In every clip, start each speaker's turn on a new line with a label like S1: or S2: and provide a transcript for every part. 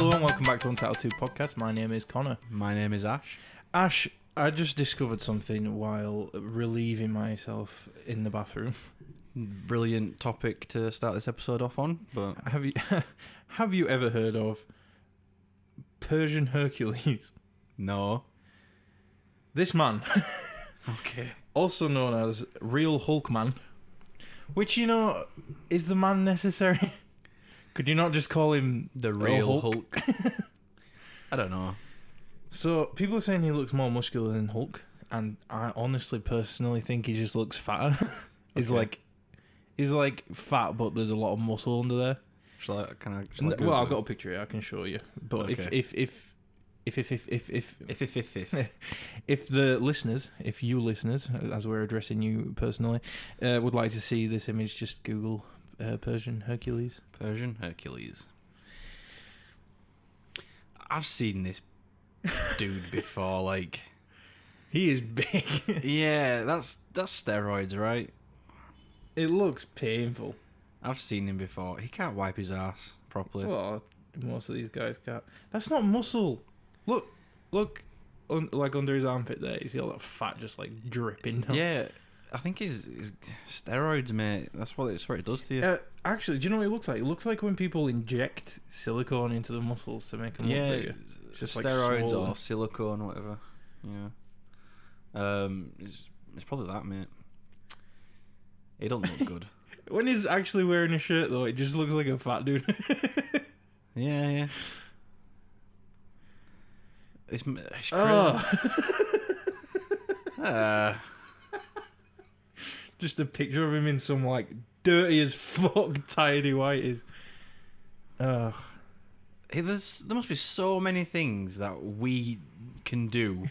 S1: Hello and welcome back to Untitled-2 podcast. My name is Connor.
S2: My name is Ash.
S1: Ash, I just discovered something while relieving myself in the bathroom.
S2: Brilliant topic to start this episode off on, but
S1: Have you ever heard of Persian Hercules?
S2: no.
S1: This man,
S2: Okay.
S1: also known as Real Hulkman, which, you know, is the man necessary? Could you not just call him
S2: The real
S1: Hulk?
S2: I don't know.
S1: So people are saying he looks more muscular than Hulk, and I honestly, personally think he just looks fatter. He's
S2: Okay.
S1: like fat, but there's a lot of muscle under there.
S2: Shall I
S1: Well, I've got a picture here. I can show you. But
S2: Okay.
S1: if the listeners, if you listeners, as we're addressing you personally, would like to see this image, just Google Persian Hercules.
S2: Persian Hercules. I've seen this dude before, like...
S1: He is big.
S2: Yeah, that's steroids, right?
S1: It looks painful.
S2: I've seen him before. He can't wipe his ass properly.
S1: Well, most of these guys can't. That's not muscle. Look, like under his armpit there, you see all that fat just like dripping down.
S2: Yeah, I think he's steroids, mate. That's what it does to you.
S1: Actually, do you know what it looks like? It looks like when people inject silicone into the muscles to make them look bigger. It's just like
S2: steroids
S1: swollen.
S2: or silicone, whatever. Yeah. It's probably that, mate. It don't look good.
S1: When he's actually wearing a shirt, though, it just looks like a fat dude.
S2: Yeah. It's crazy.
S1: Just a picture of him in some like dirty as fuck tidy whities.
S2: There must be so many things that we can do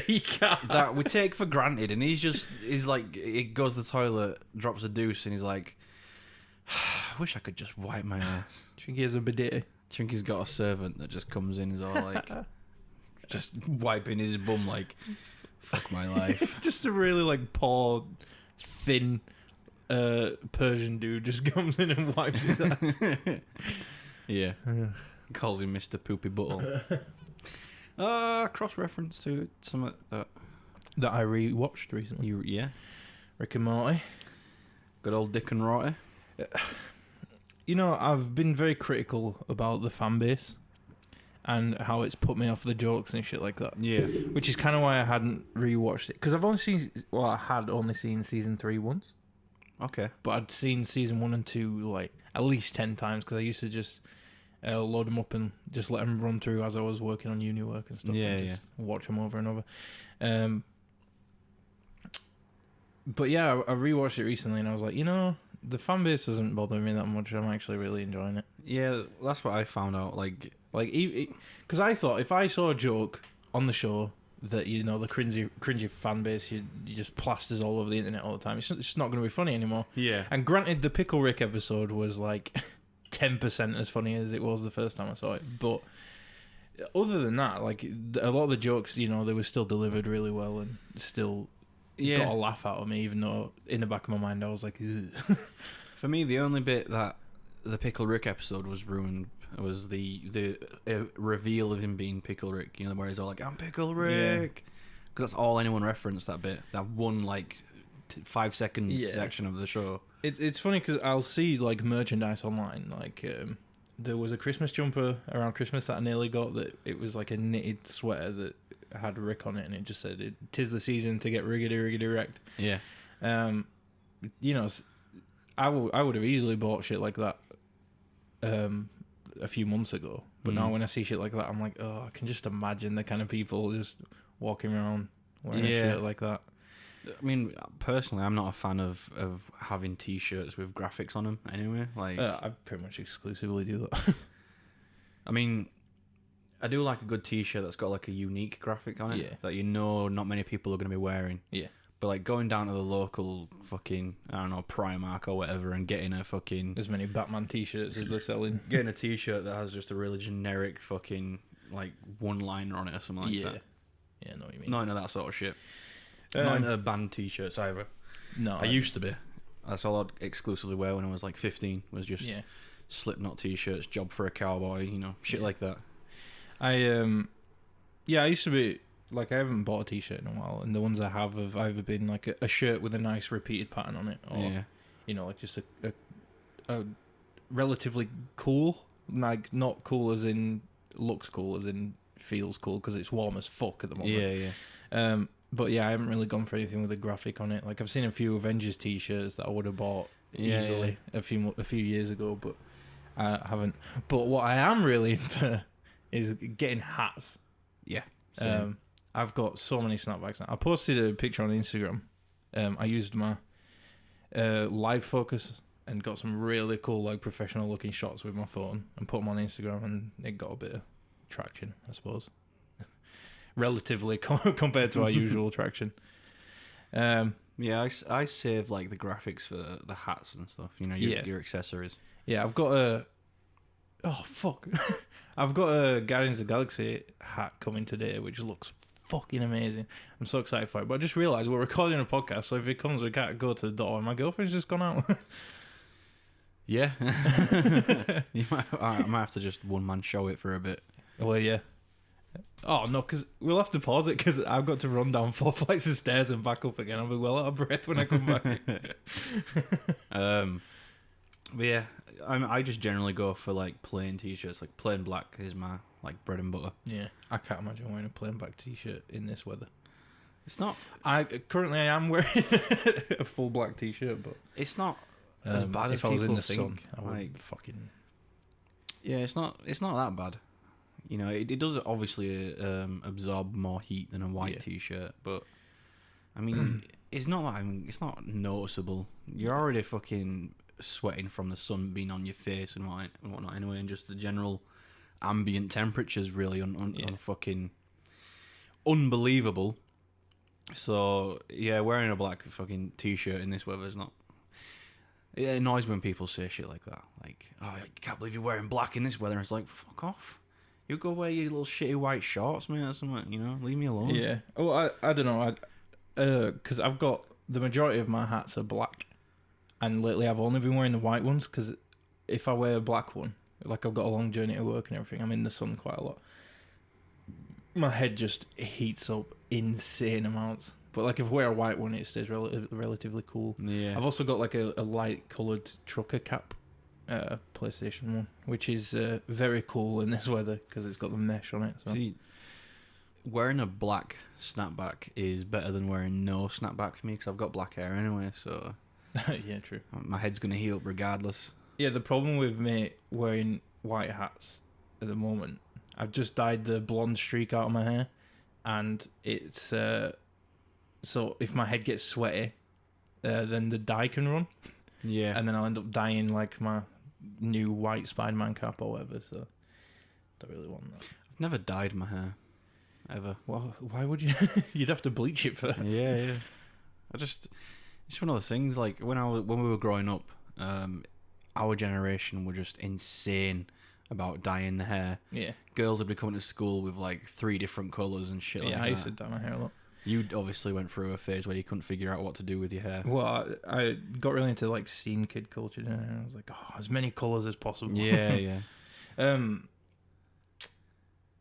S1: He can't.
S2: that we take for granted, and he's like, he goes to the toilet, drops a deuce, and he's like, I wish I could just wipe my ass.
S1: Do you think he has a bidet?
S2: Do you think he's got a servant that just comes in and is all like, just wiping his bum like, fuck my life.
S1: Just a really like poor, thin Persian dude just comes in and wipes his ass.
S2: Yeah. Calls him Mr. Poopy Buttle. Cross-reference to something that
S1: That I rewatched recently.
S2: yeah.
S1: Rick and Morty.
S2: Good old Dick and Rorty.
S1: You know, I've been very critical about the fan base and how it's put me off the jokes and shit like that.
S2: Yeah.
S1: Which is kind of why I hadn't rewatched it. Because I had only seen season 3 once.
S2: Okay.
S1: But I'd seen season 1 and 2 like at least 10 times because I used to just load them up and just let them run through as I was working on uni work and stuff.
S2: Yeah,
S1: and just watch them over and over. But yeah, I rewatched it recently and I was like, you know, the fan base doesn't bother me that much. I'm actually really enjoying it.
S2: Yeah, that's what I found out. Like,
S1: because I thought if I saw a joke on the show that, you know, the cringy fan base you just plasters all over the internet all the time, it's just not going to be funny anymore.
S2: yeah.
S1: And granted, the Pickle Rick episode was like 10% as funny as it was the first time I saw it. But other than that, like a lot of the jokes, you know, they were still delivered really well and still got a laugh out of me, even though in the back of my mind I was like, ugh.
S2: For me, the only bit that the Pickle Rick episode was ruined was the reveal of him being Pickle Rick. You know, where he's all like, "I'm Pickle Rick," because that's all anyone referenced that bit. That one like 5 seconds section of the show.
S1: It's funny because I'll see like merchandise online. Like there was a Christmas jumper around Christmas that I nearly got. That it was like a knitted sweater that had Rick on it, and it just said, "'Tis the season to get riggedy wrecked."
S2: Yeah.
S1: You know, I would have easily bought shit like that a few months ago. But now when I see shit like that, I'm like, oh, I can just imagine the kind of people just walking around wearing shit like that.
S2: I mean, personally, I'm not a fan of having T-shirts with graphics on them. Anyway, like
S1: I pretty much exclusively do that.
S2: I mean, I do like a good T-shirt that's got like a unique graphic on it that you know not many people are going to be wearing.
S1: Yeah.
S2: But like going down to the local fucking, I don't know, Primark or whatever and getting a fucking...
S1: As many Batman T-shirts as they're selling.
S2: Getting a T-shirt that has just a really generic fucking like one-liner on it or something like that.
S1: Yeah, I know what you mean.
S2: Not into that sort of shit. Not into band T-shirts either.
S1: No.
S2: I used to be. That's all I'd exclusively wear when I was like 15, was just Slipknot T-shirts, Job for a Cowboy, you know, shit like that.
S1: I used to be like I haven't bought a t-shirt in a while, and the ones I have either been like a shirt with a nice repeated pattern on it, or like just a relatively cool, like not cool as in looks cool, as in feels cool because it's warm as fuck at the moment. But yeah, I haven't really gone for anything with a graphic on it. Like I've seen a few Avengers t-shirts that I would have bought easily a few years ago, but I haven't. But what I am really into is getting hats.
S2: Yeah. Same.
S1: I've got so many snapbacks now. I posted a picture on Instagram. I used my live focus and got some really cool, like professional looking shots with my phone and put them on Instagram, and it got a bit of traction, I suppose. Relatively compared to our usual traction.
S2: I save like the graphics for the hats and stuff. You know, your accessories.
S1: Yeah, I've got a. Oh fuck! I've got a Guardians of the Galaxy hat coming today, which looks fucking amazing. I'm so excited for it. But I just realised we're recording a podcast, so if it comes, we can't go to the door. And my girlfriend's just gone out.
S2: Yeah, I might have to just one man show it for a bit.
S1: Well, yeah. Oh no, because we'll have to pause it because I've got to run down 4 flights of stairs and back up again. I'll be well out of breath when I come back.
S2: But yeah, I just generally go for like plain t-shirts. Like plain black is my like bread and butter.
S1: Yeah, I can't imagine wearing a plain black t-shirt in this weather.
S2: It's not.
S1: I am wearing a full black t-shirt, but
S2: it's not as bad as
S1: if I was in the
S2: think.
S1: sun. I would fucking.
S2: Yeah, it's not that bad. You know, it does obviously absorb more heat than a white t-shirt, but I mean, it's not noticeable. You're already fucking sweating from the sun being on your face and whatnot anyway, and just the general ambient temperature's really fucking unbelievable. So yeah, wearing a black fucking t-shirt in this weather is not. It annoys when people say shit like that. Like, oh, I can't believe you're wearing black in this weather. And it's like, fuck off. You go wear your little shitty white shorts, mate, or something, you know? Leave me alone.
S1: Yeah. Oh, I don't know. Because I've got... The majority of my hats are black. And lately I've only been wearing the white ones, because if I wear a black one, like I've got a long journey to work and everything, I'm in the sun quite a lot. My head just heats up insane amounts. But like if I wear a white one, it stays relatively cool.
S2: Yeah.
S1: I've also got like a light coloured trucker cap. PlayStation 1, which is very cool in this weather because it's got the mesh on it. So.
S2: See, wearing a black snapback is better than wearing no snapback for me because I've got black hair anyway, so...
S1: Yeah, true.
S2: My head's going to heat up regardless.
S1: Yeah, the problem with me wearing white hats at the moment, I've just dyed the blonde streak out of my hair, and it's... so if my head gets sweaty, then the dye can run.
S2: Yeah.
S1: And then I'll end up dyeing like my new white Spider-Man cap or whatever, so don't really want that.
S2: I've never dyed my hair, ever.
S1: Well, why would you? You'd have to bleach it first.
S2: Yeah. It's one of those things, like when we were growing up, our generation were just insane about dyeing the hair. Yeah. Girls would be coming to school with like 3 different colours and shit like that.
S1: Yeah, I used to dye my hair a lot.
S2: You obviously went through a phase where you couldn't figure out what to do with your hair.
S1: Well, I got really into like scene kid culture, and I was like, oh, as many colours as possible.
S2: Yeah.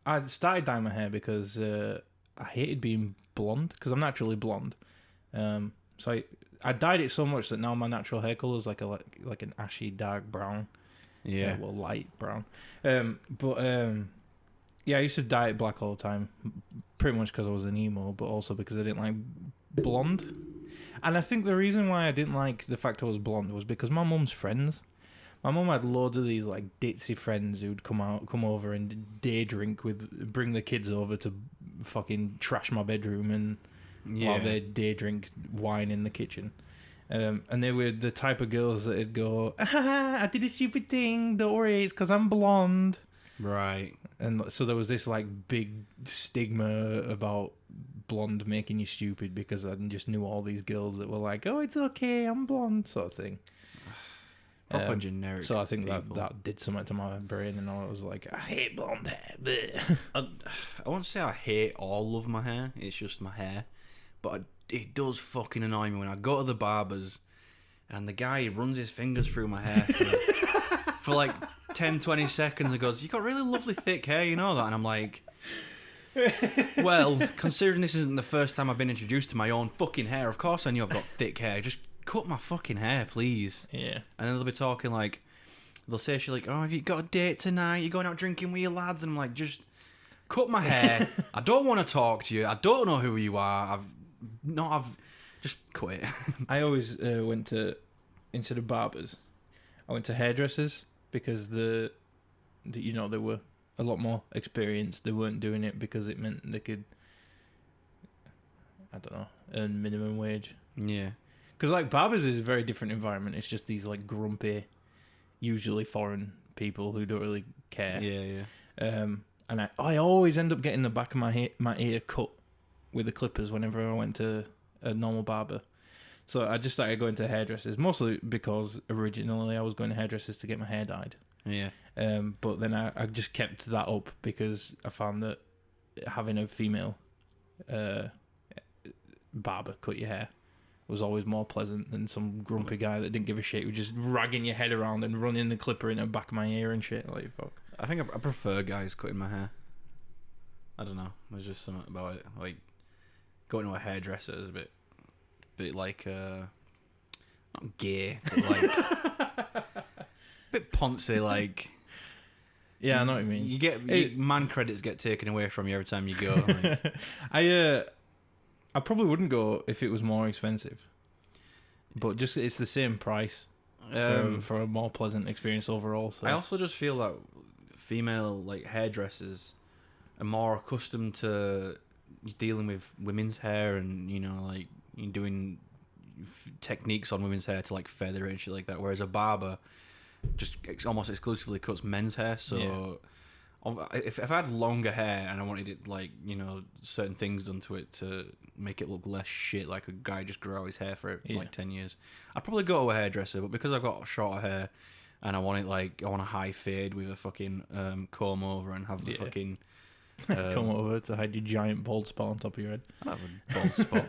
S1: I started dyeing my hair because I hated being blonde because I'm naturally blonde. So I dyed it so much that now my natural hair colour is like an ashy dark brown.
S2: Yeah.
S1: Well, light brown. Yeah, I used to dye it black all the time, pretty much because I was an emo, but also because I didn't like blonde. And I think the reason why I didn't like the fact I was blonde was because my mum's friends. My mum had loads of these like ditzy friends who'd come over and day drink bring the kids over to fucking trash my bedroom and while they day drink wine in the kitchen. And they were the type of girls that'd go, I did a stupid thing, don't worry, it's because I'm blonde.
S2: Right.
S1: And so there was this like big stigma about blonde making you stupid because I just knew all these girls that were like, oh, it's okay, I'm blonde, sort of thing.
S2: Proper generic.
S1: So I think that did something to my brain, and I was like, I hate blonde hair.
S2: I won't say I hate all of my hair, it's just my hair. But it does fucking annoy me when I go to the barbers and the guy runs his fingers through my hair for for like 10, 20 seconds and goes, "You got really lovely thick hair, you know that?" And I'm like, well, considering this isn't the first time I've been introduced to my own fucking hair, of course I knew I've got thick hair. Just cut my fucking hair, please.
S1: Yeah.
S2: And then they'll be talking like, they'll say shit like, "Oh, have you got a date tonight? You're going out drinking with your lads?" And I'm like, just cut my hair. I don't want to talk to you. I don't know who you are. I've just cut it.
S1: I always went to, instead of barbers, I went to hairdressers because they were a lot more experienced. They weren't doing it because it meant they could, I don't know, earn minimum wage.
S2: Yeah.
S1: Because like barbers is a very different environment. It's just these like grumpy, usually foreign people who don't really care.
S2: Yeah.
S1: And I always end up getting the back of my ear cut with the clippers whenever I went to a normal barber. So I just started going to hairdressers, mostly because originally I was going to hairdressers to get my hair dyed.
S2: Yeah.
S1: But then I just kept that up because I found that having a female barber cut your hair was always more pleasant than some grumpy guy that didn't give a shit who was just ragging your head around and running the clipper in the back of my ear and shit. Like, fuck.
S2: I think I prefer guys cutting my hair. I don't know. There's just something about it. Like, going to a hairdresser is a bit like, not gay, but like, a bit poncy, like.
S1: Yeah, I know what you mean.
S2: You get man credits get taken away from you every time you go. Like.
S1: I probably wouldn't go if it was more expensive, but just it's the same price for a more pleasant experience overall. So
S2: I also just feel that female like hairdressers are more accustomed to dealing with women's hair and like doing techniques on women's hair to like feather it and shit like that, whereas a barber just almost exclusively cuts men's hair. So if I had longer hair and I wanted it like certain things done to it to make it look less shit, like a guy just grew out his hair for like 10 years, I'd probably go to a hairdresser. But because I've got shorter hair and I want a high fade with a fucking comb over and have the fucking
S1: come over to hide your giant bald spot on top of your head.
S2: I have a bald spot.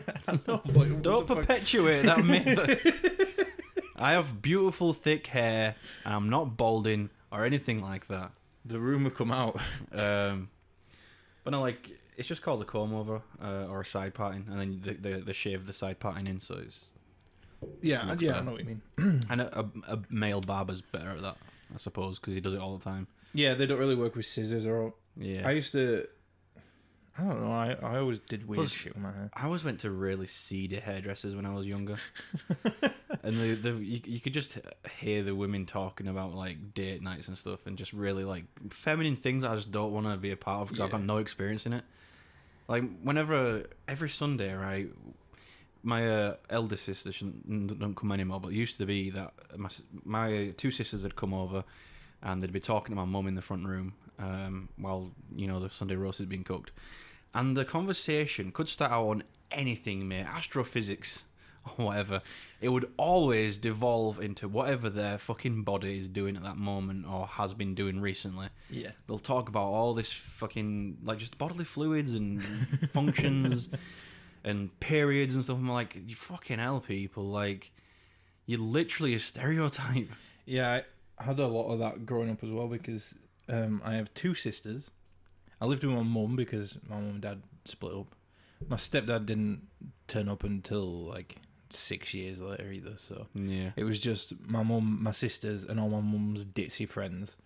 S1: No, but
S2: Don't perpetuate that myth. I have beautiful thick hair and I'm not balding or anything like that.
S1: The rumour come out.
S2: But no, like it's just called a comb over or a side parting, and then they shave the side parting in, so it's
S1: I know what you mean.
S2: And a male barber's better at that, I suppose, because he does it all the time.
S1: Yeah, they don't really work with scissors or.
S2: Yeah.
S1: I don't know. I always did weird shit with my hair.
S2: I always went to really seedy hairdressers when I was younger, and you could just hear the women talking about like date nights and stuff, and just really like feminine things that I just don't want to be a part of because I've got no experience in it. Like every Sunday, right? My eldest sister don't come anymore, but it used to be that my two sisters had come over, and they'd be talking to my mum in the front room while the Sunday roast is being cooked. And the conversation could start out on anything, mate, astrophysics or whatever. It would always devolve into whatever their fucking body is doing at that moment or has been doing recently.
S1: Yeah.
S2: They'll talk about all this fucking, like, just bodily fluids and functions and periods and stuff. I'm like, you fucking hell, people. Like, you're literally a stereotype.
S1: Yeah, I had a lot of that growing up as well because I have two sisters. I lived with my mum because my mum and dad split up. My stepdad didn't turn up until like 6 years later either. So
S2: yeah,
S1: it was just my mum, my sisters, and all my mum's ditzy friends.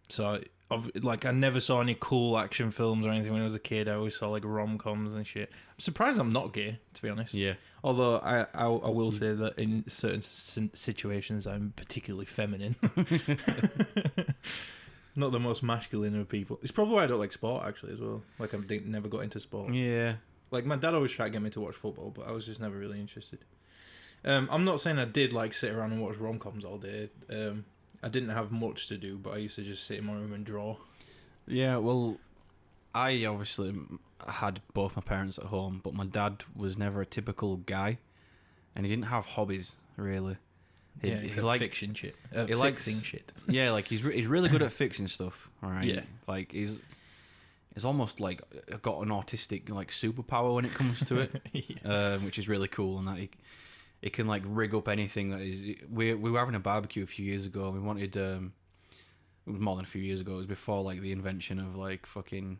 S1: So I never saw any cool action films or anything when I was a kid. I always saw like rom-coms and shit. I'm surprised I'm not gay, to be honest.
S2: Yeah.
S1: Although I will say that in certain situations I'm particularly feminine. Not the most masculine of people. It's probably why I don't like sport, actually, as well. Like, I never got into sport.
S2: Yeah.
S1: Like, my dad always tried to get me to watch football, but I was just never really interested. I'm not saying I did, like, sit around and watch rom-coms all day. I didn't have much to do, but I used to just sit in my room and draw.
S2: Yeah, well, I obviously had both my parents at home, but my dad was never a typical guy, and he didn't have hobbies, really.
S1: He liked fiction shit. Fixing shit.
S2: Yeah, like he's really good at fixing stuff. All right.
S1: Yeah.
S2: Like he's almost like got an autistic like superpower when it comes to it,
S1: Yeah.
S2: which is really cool. And that it can like rig up anything that is. We were having a barbecue a few years ago, and we wanted. It was more than a few years ago. It was before like the invention of like fucking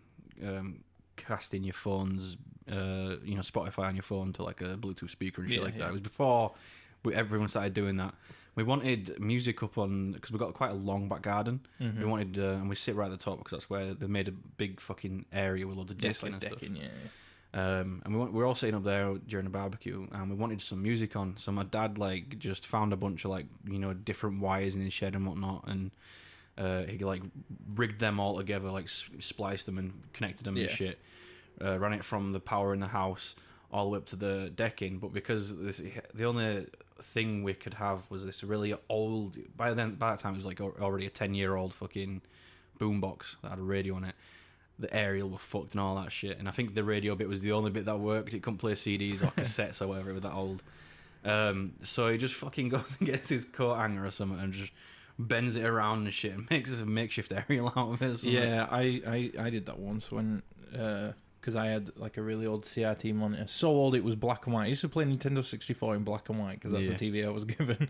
S2: casting your phone's Spotify on your phone to like a Bluetooth speaker and shit that. It was before everyone started doing that. We wanted music up on, because we got quite a long back garden. We wanted, and we sit right at the top because that's where they made a big fucking area with loads of decking and stuff. And we were all sitting up there during the barbecue, and we wanted some music on. So my dad like just found a bunch of like different wires in his shed and whatnot, and he like rigged them all together, like spliced them and connected them and shit. Ran it from the power in the house all the way up to the decking, but because the only thing we could have was this really old. By that time, it was like already a 10-year-old fucking boombox that had a radio on it. The aerial were fucked and all that shit, and I think the radio bit was the only bit that worked. It couldn't play CDs or cassettes or whatever. It was that old. So he just fucking goes and gets his coat hanger or something and just bends it around and shit and makes a makeshift aerial out of it.
S1: Yeah, I did that once when because I had like a really old CRT monitor, so old it was black and white. I used to play Nintendo 64 in black and white because that's the TV I was given.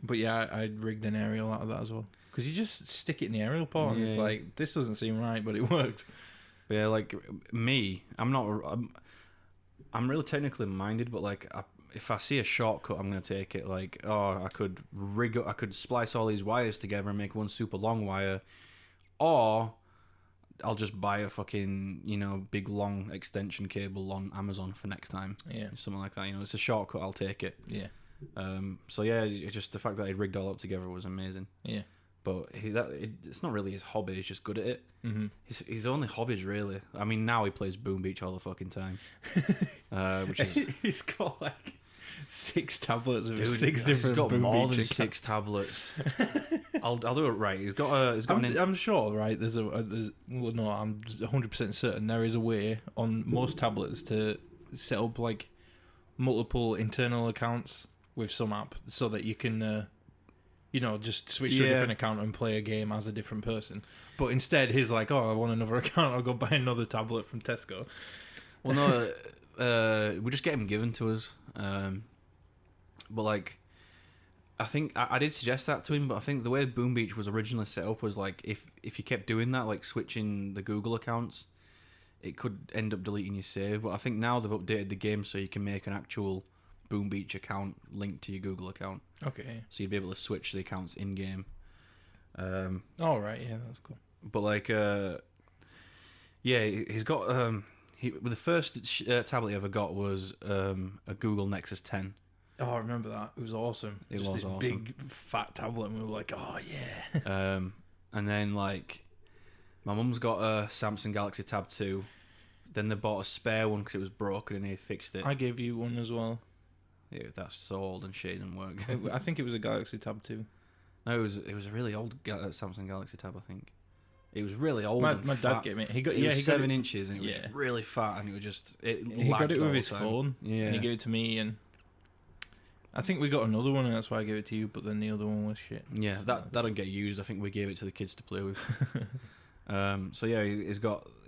S1: But yeah, I rigged an aerial out of that as well, because you just stick it in the aerial port and it's like, this doesn't seem right, but it works.
S2: But yeah, like me, I'm really technically minded, but like if I see a shortcut, I'm gonna take it. Like, I could splice all these wires together and make one super long wire, or I'll just buy a fucking big long extension cable on Amazon for next time. Yeah, something like that. It's a shortcut. I'll take it. Yeah. So yeah, just the fact that he rigged all up together was amazing. Yeah. But it's not really his hobby. He's just good at it. Mm-hmm. His only hobbies, really. I mean, now he plays Boom Beach all the fucking time. Which is
S1: he's got like 6 tablets of 6 different.
S2: He's got
S1: Boom
S2: more
S1: Beach
S2: than 6 tablets. I'll do it right. He's got
S1: I'm sure, right? I'm 100% certain there is a way on most tablets to set up like multiple internal accounts with some app, so that you can just switch to a different account and play a game as a different person. But instead he's like, I want another account, I'll go buy another tablet from Tesco.
S2: Well, no, we just get them given to us. But like, I think I did suggest that to him, but I think the way Boom Beach was originally set up was like, if you kept doing that, like switching the Google accounts, it could end up deleting your save. But I think now they've updated the game so you can make an actual Boom Beach account linked to your Google account. Okay. So you'd be able to switch the accounts in game.
S1: Oh right, yeah, that's cool.
S2: But like, he's got the first tablet he ever got was a Google Nexus 10.
S1: Oh, I remember that. It was awesome.
S2: It was awesome.
S1: Big fat tablet, and we were like, oh yeah.
S2: And then like, my mum's got a Samsung Galaxy Tab 2. Then they bought a spare one because it was broken and he fixed it.
S1: I gave you one as well.
S2: Yeah, that's so old and shit didn't work.
S1: I think it was a Galaxy Tab 2.
S2: No, it was a really old Samsung Galaxy Tab, I think. It was really old.
S1: My dad gave me. It was
S2: 7 inches and it was really fat, and it was just
S1: he got it with his phone.
S2: Yeah,
S1: and he gave it to me, and I think we got another one, and that's why I gave it to you. But then the other one was shit.
S2: Yeah, so that don't get used. I think we gave it to the kids to play with. So yeah, he's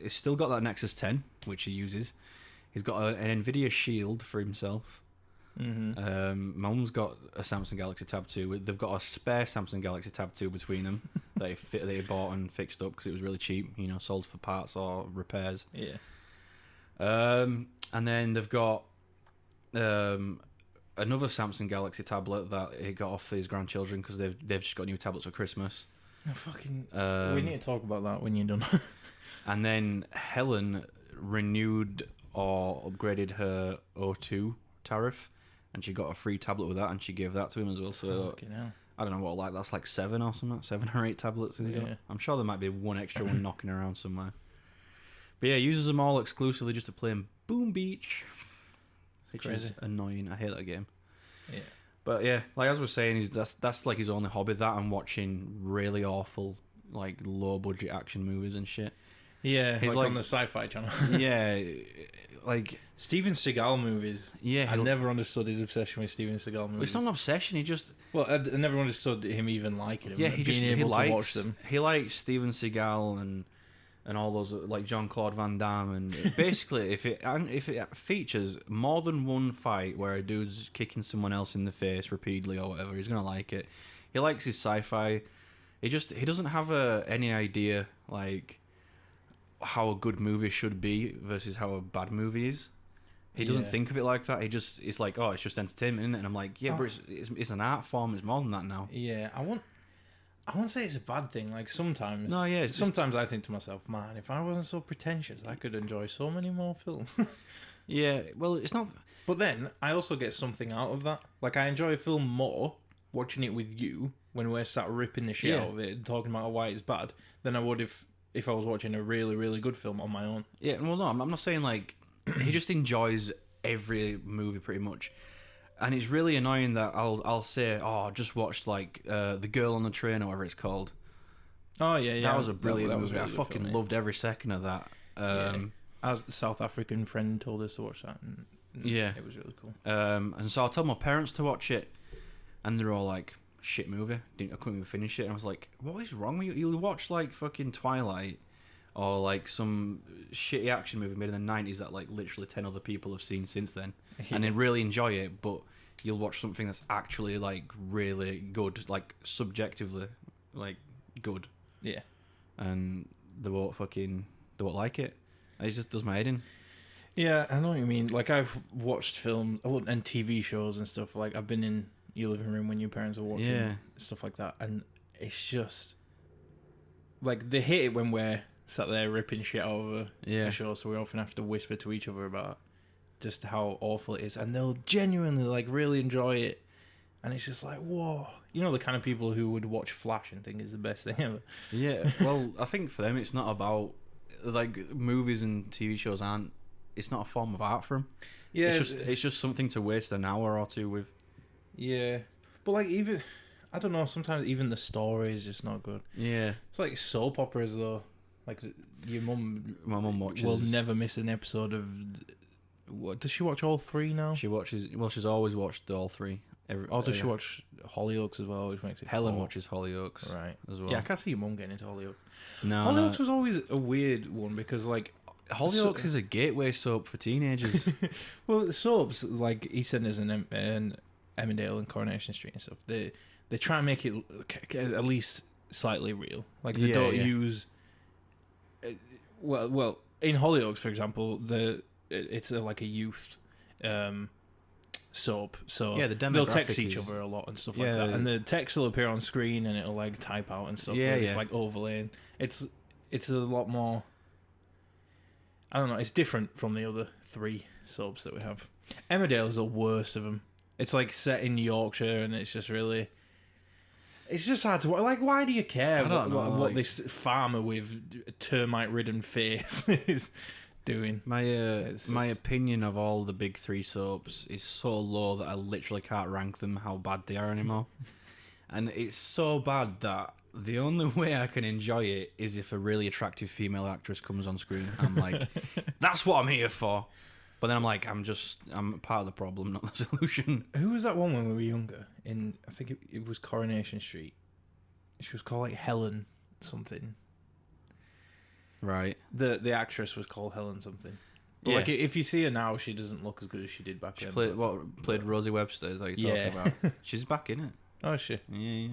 S2: still got that Nexus 10, which he uses. He's got an Nvidia Shield for himself. Mm-hmm. Mum's got a Samsung Galaxy Tab 2. They've got a spare Samsung Galaxy Tab 2 between them that they bought and fixed up because it was really cheap, sold for parts or repairs. Yeah. And then they've got another Samsung Galaxy tablet that he got off his grandchildren because they've just got new tablets for Christmas.
S1: We need to talk about that when you're done.
S2: And then Helen renewed or upgraded her O2 tariff, and she got a free tablet with that, and she gave that to him as well. So I don't know what, that's like 7 or something, 7 or 8 tablets. I'm sure there might be one extra one knocking around somewhere. But yeah, uses them all exclusively just to play in Boom Beach, which is annoying. I hate that game. Yeah. But yeah, like as I was saying, that's like his only hobby, that and watching really awful, like low budget action movies and shit.
S1: Yeah, he's like on the Sci-Fi Channel.
S2: Yeah, like
S1: Steven Seagal movies.
S2: Yeah,
S1: I never understood his obsession with Steven Seagal movies.
S2: It's not an obsession. He just
S1: I never understood him even liking them.
S2: Yeah, he likes them. He likes Steven Seagal and and all those like Jean-Claude Van Damme, and basically if it features more than one fight where a dude's kicking someone else in the face repeatedly or whatever, he's gonna like it. He likes his sci-fi. He doesn't have any idea like how a good movie should be versus how a bad movie is. He doesn't think of it like that. It's like, oh, it's just entertainment, isn't it? And I'm like, yeah, but it's an art form. It's more than that now.
S1: Yeah, I won't say it's a bad thing. Like sometimes,
S2: no, yeah.
S1: Sometimes I think to myself, man, if I wasn't so pretentious, I could enjoy so many more films.
S2: Yeah, well, it's not.
S1: But then I also get something out of that. Like I enjoy a film more watching it with you when we're sat ripping the shit out of it and talking about why it's bad than I would if I was watching a really, really good film on my own.
S2: Yeah, well, no, I'm not saying like he just enjoys every movie pretty much. And it's really annoying that I'll say, oh, I just watched like The Girl on the Train or whatever it's called.
S1: Oh yeah,
S2: that was a brilliant movie.
S1: Really
S2: I fucking
S1: film,
S2: loved every second of that.
S1: Our South African friend told us to watch that, and it was really cool.
S2: And so I told my parents to watch it, and they're all like, "Shit movie." I couldn't even finish it. And I was like, "What is wrong with you? You watch like fucking Twilight, or like some shitty action movie made in the '90s that like literally 10 other people have seen since then, and they really enjoy it, but." You'll watch something that's actually like really good, like subjectively, like good.
S1: Yeah.
S2: And they won't like it. It just does my head in.
S1: Yeah, I know what you mean. Like I've watched films and TV shows and stuff. Like I've been in your living room when your parents are watching stuff like that, and it's just like they hate it when we're sat there ripping shit out of a show. So we often have to whisper to each other about just how awful it is, and they'll genuinely like really enjoy it, and it's just like, whoa, you know, the kind of people who would watch Flash and think it's the best thing ever.
S2: Yeah, well, I think for them it's not about like movies and TV shows it's not a form of art for them. Yeah, it's just something to waste an hour or two with.
S1: Yeah, but like even I don't know, sometimes even the story is just not good.
S2: Yeah,
S1: it's like soap operas though. Like my mum
S2: watches.
S1: Will never miss an episode of. What does she watch all three now?
S2: She watches. Well, she's always watched all three.
S1: Does she watch Hollyoaks as well? Which makes it.
S2: Helen watches Hollyoaks,
S1: right?
S2: As well.
S1: Yeah, I can't see your mum getting into Hollyoaks.
S2: No,
S1: Hollyoaks was always a weird one because like
S2: Hollyoaks is a gateway soap for teenagers.
S1: Well, soaps like EastEnders and Emmerdale and Coronation Street and stuff. They try and make it at least slightly real. Like they don't use. Well, in Hollyoaks, for example, it's like a youth soap, so they'll text each other a lot and stuff like that, and the text will appear on screen and it'll like type out and stuff. It's like overlaying. It's a lot more. I don't know. It's different from the other three soaps that we have. Emmerdale is the worst of them. It's like set in Yorkshire, and it's just really. It's just hard to like. Why do you care? I don't know what this farmer with a termite-ridden face is doing.
S2: My opinion of all the big three soaps is so low that I literally can't rank them how bad they are anymore. And it's so bad that the only way I can enjoy it is if a really attractive female actress comes on screen. I'm like, that's what I'm here for. But then I'm like, I'm part of the problem, not the solution.
S1: Who was that one when we were younger? I think it was Coronation Street. She was called like Helen something.
S2: Right.
S1: The actress was called Helen something. But like if you see her now, she doesn't look as good as she did back then.
S2: Played Rosie Webster, is that you're talking about? She's back in it.
S1: Oh, is she?
S2: Yeah.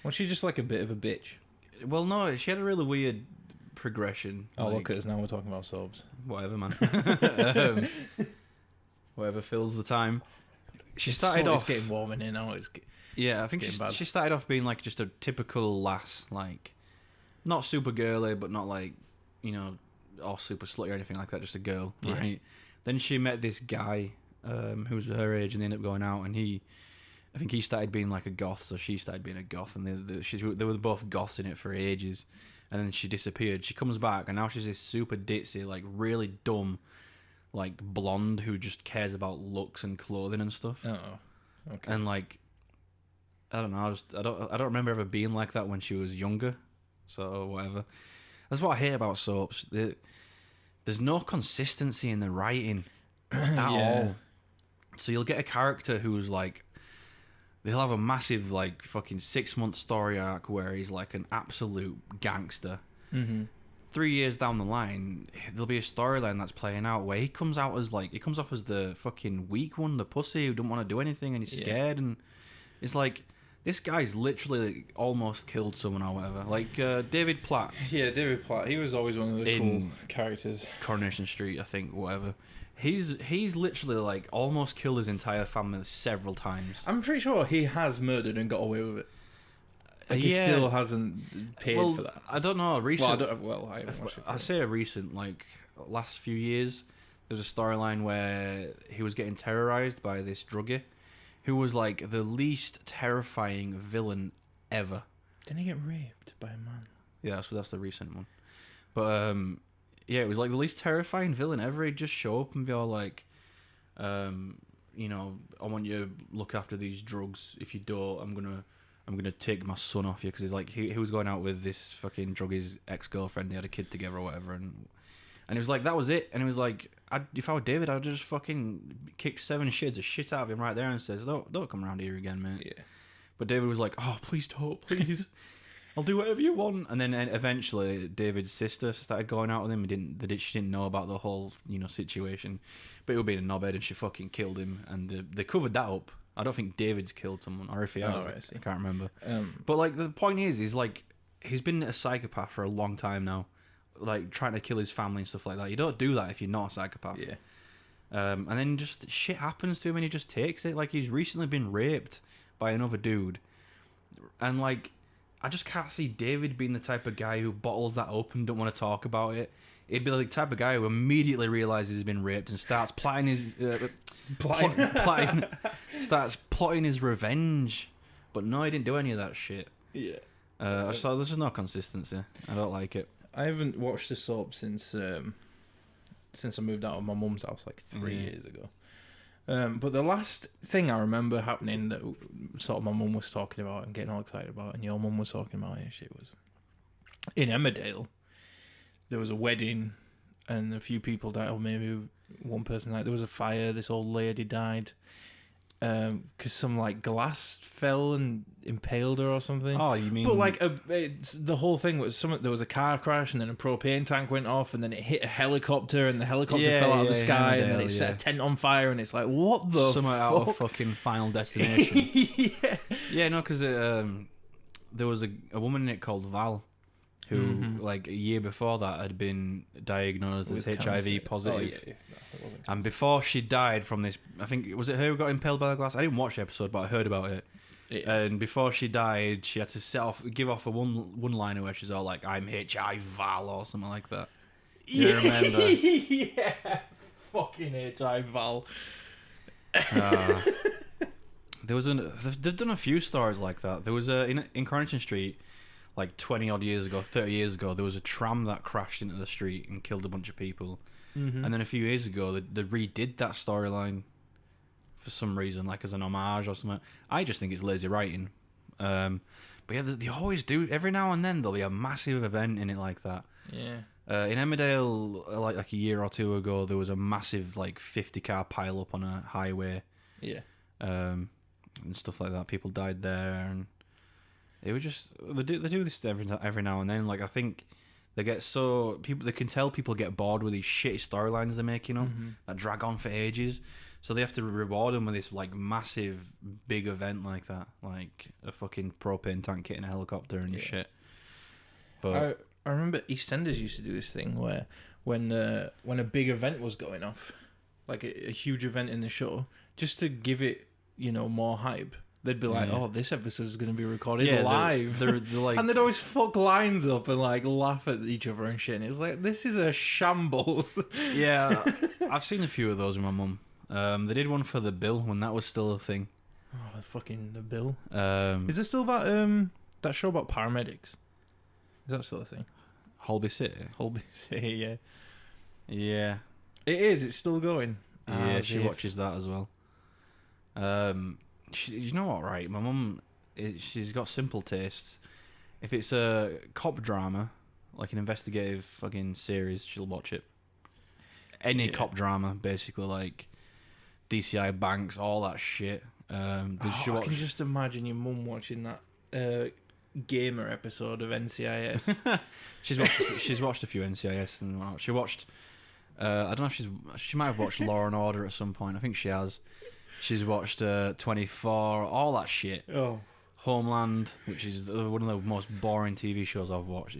S1: Was she just like a bit of a bitch?
S2: Well, no, she had a really weird progression.
S1: Oh, look at us now, we're talking about soaps.
S2: Whatever, man. Whatever fills the time. She started off...
S1: It's getting warm in here now.
S2: I think she started off being like just a typical lass, like not super girly, but not like, you know, or super slutty or anything like that, just a girl, right? Then she met this guy who was her age, and they ended up going out, and I think he started being like a goth, so she started being a goth, and they were both goths in it for ages, and then she disappeared. She comes back, and now she's this super ditzy, like really dumb, like blonde who just cares about looks and clothing and stuff.
S1: Oh, okay.
S2: And like, I don't know, I don't remember ever being like that when she was younger, so whatever. That's what I hate about soaps. There's no consistency in the writing at all. So you'll get a character who's like, they'll have a massive like fucking 6-month story arc where he's like an absolute gangster.
S1: Mm-hmm.
S2: 3 years down the line, there'll be a storyline that's playing out where he comes off as the fucking weak one, the pussy who don't want to do anything and he's scared, and it's like, this guy's literally almost killed someone or whatever. Like David Platt.
S1: Yeah, David Platt. He was always one of the cool characters.
S2: Coronation Street, I think, whatever. He's literally like almost killed his entire family several times.
S1: I'm pretty sure he has murdered and got away with it. Like, he still hasn't paid for that.
S2: I don't know. Recent.
S1: I haven't watched it.
S2: I say a recent, like last few years, there was a storyline where he was getting terrorized by this druggie, who was like the least terrifying villain ever.
S1: Didn't he get raped by a man?
S2: Yeah, so that's the recent one. But yeah, it was like the least terrifying villain ever. He'd just show up and be all like, you know, I want you to look after these drugs. If you don't, I'm gonna take my son off you, because he's like he was going out with this fucking druggie's ex-girlfriend. They had a kid together or whatever, and he was like, that was it. And he was like, if I were David, I'd just fucking kick 7 shades of shit out of him right there and says, don't come around here again, mate.
S1: Yeah.
S2: But David was like, oh, please don't, please. I'll do whatever you want. And then eventually David's sister started going out with him. She didn't know about the whole, you know, situation. But he was being a knobhead and she fucking killed him. And they covered that up. I don't think David's killed someone, or if he has, I can't remember. But like the point is like, he's been a psychopath for a long time now, like trying to kill his family and stuff like that. You don't do that if you're not a psychopath.
S1: Yeah.
S2: And then just shit happens to him and he just takes it. Like, he's recently been raped by another dude, and like, I just can't see David being the type of guy who bottles that up and don't want to talk about it. He'd be like the type of guy who immediately realizes he's been raped and starts plotting his starts plotting his revenge. But no, he didn't do any of that shit.
S1: Yeah.
S2: So there's just no consistency. I don't like it.
S1: I haven't watched the soap since I moved out of my mum's house like 3 years ago. But the last thing I remember happening that sort of my mum was talking about and getting all excited about, and your mum was talking about it, shit, was in Emmerdale. There was a wedding, and a few people died, or maybe one person died. There was a fire. This old lady died because some like glass fell and impaled her or something.
S2: Oh, you mean?
S1: But like the whole thing was there was a car crash, and then a propane tank went off, and then it hit a helicopter, and the helicopter fell out of the sky, and then it set a tent on fire, and it's like, what the
S2: Somewhere
S1: fuck?
S2: out of fucking Final Destination.
S1: Yeah.
S2: Yeah, no, because there was a woman in it called Val, who like a year before that had been diagnosed as HIV positive.
S1: Oh, yeah. No,
S2: and before she died from this, I think, was it her who got impaled by the glass? I didn't watch the episode, but I heard about it. Yeah. And before she died, she had to give off a one-liner where she's all like, "I'm HIV Val" or something like that. You remember?
S1: Yeah, fucking HIV Val.
S2: They've done a few stories like that. There was in Coronation Street, like 20 odd years ago, 30 years ago, there was a tram that crashed into the street and killed a bunch of people. And then a few years ago, they redid that storyline for some reason, like as an homage or something. I just think it's lazy writing. But yeah, they always do. Every now and then there'll be a massive event in it like that.
S1: Yeah.
S2: In Emmerdale, like a year or two ago, there was a massive like 50-car pile up on a highway.
S1: Yeah.
S2: And stuff like that. People died there, and they were just they do this every now and then. Like, I think they can tell people get bored with these shitty storylines they're making up that drag on for ages. So they have to reward them with this like massive big event like that, like a fucking propane tank hitting a helicopter and shit. But
S1: I remember EastEnders used to do this thing where when a big event was going off, like a huge event in the show, just to give it, you know, more hype, they'd be like, "Oh, this episode is going to be recorded live,"
S2: they're like,
S1: and they'd always fuck lines up and like laugh at each other and shit. And it's like, this is a shambles.
S2: Yeah, I've seen a few of those with my mum. They did one for The Bill when that was still a thing.
S1: Oh, The Bill.
S2: Is
S1: there still that show about paramedics? Is that still a thing?
S2: Holby City?
S1: Holby City, yeah.
S2: Yeah.
S1: It is, it's still going.
S2: Yeah, she watches that as well. You know what, right? My mum, she's got simple tastes. If it's a cop drama, like an investigative fucking series, she'll watch it. Any cop drama, basically, like DCI Banks, all that shit.
S1: I can just imagine your mum watching that gamer episode of NCIS.
S2: She's watched a few NCIS and whatnot. She watched. I don't know if she might have watched Law and Order at some point. I think she has. She's watched 24, all that shit.
S1: Oh.
S2: Homeland, which is one of the most boring TV shows I've watched.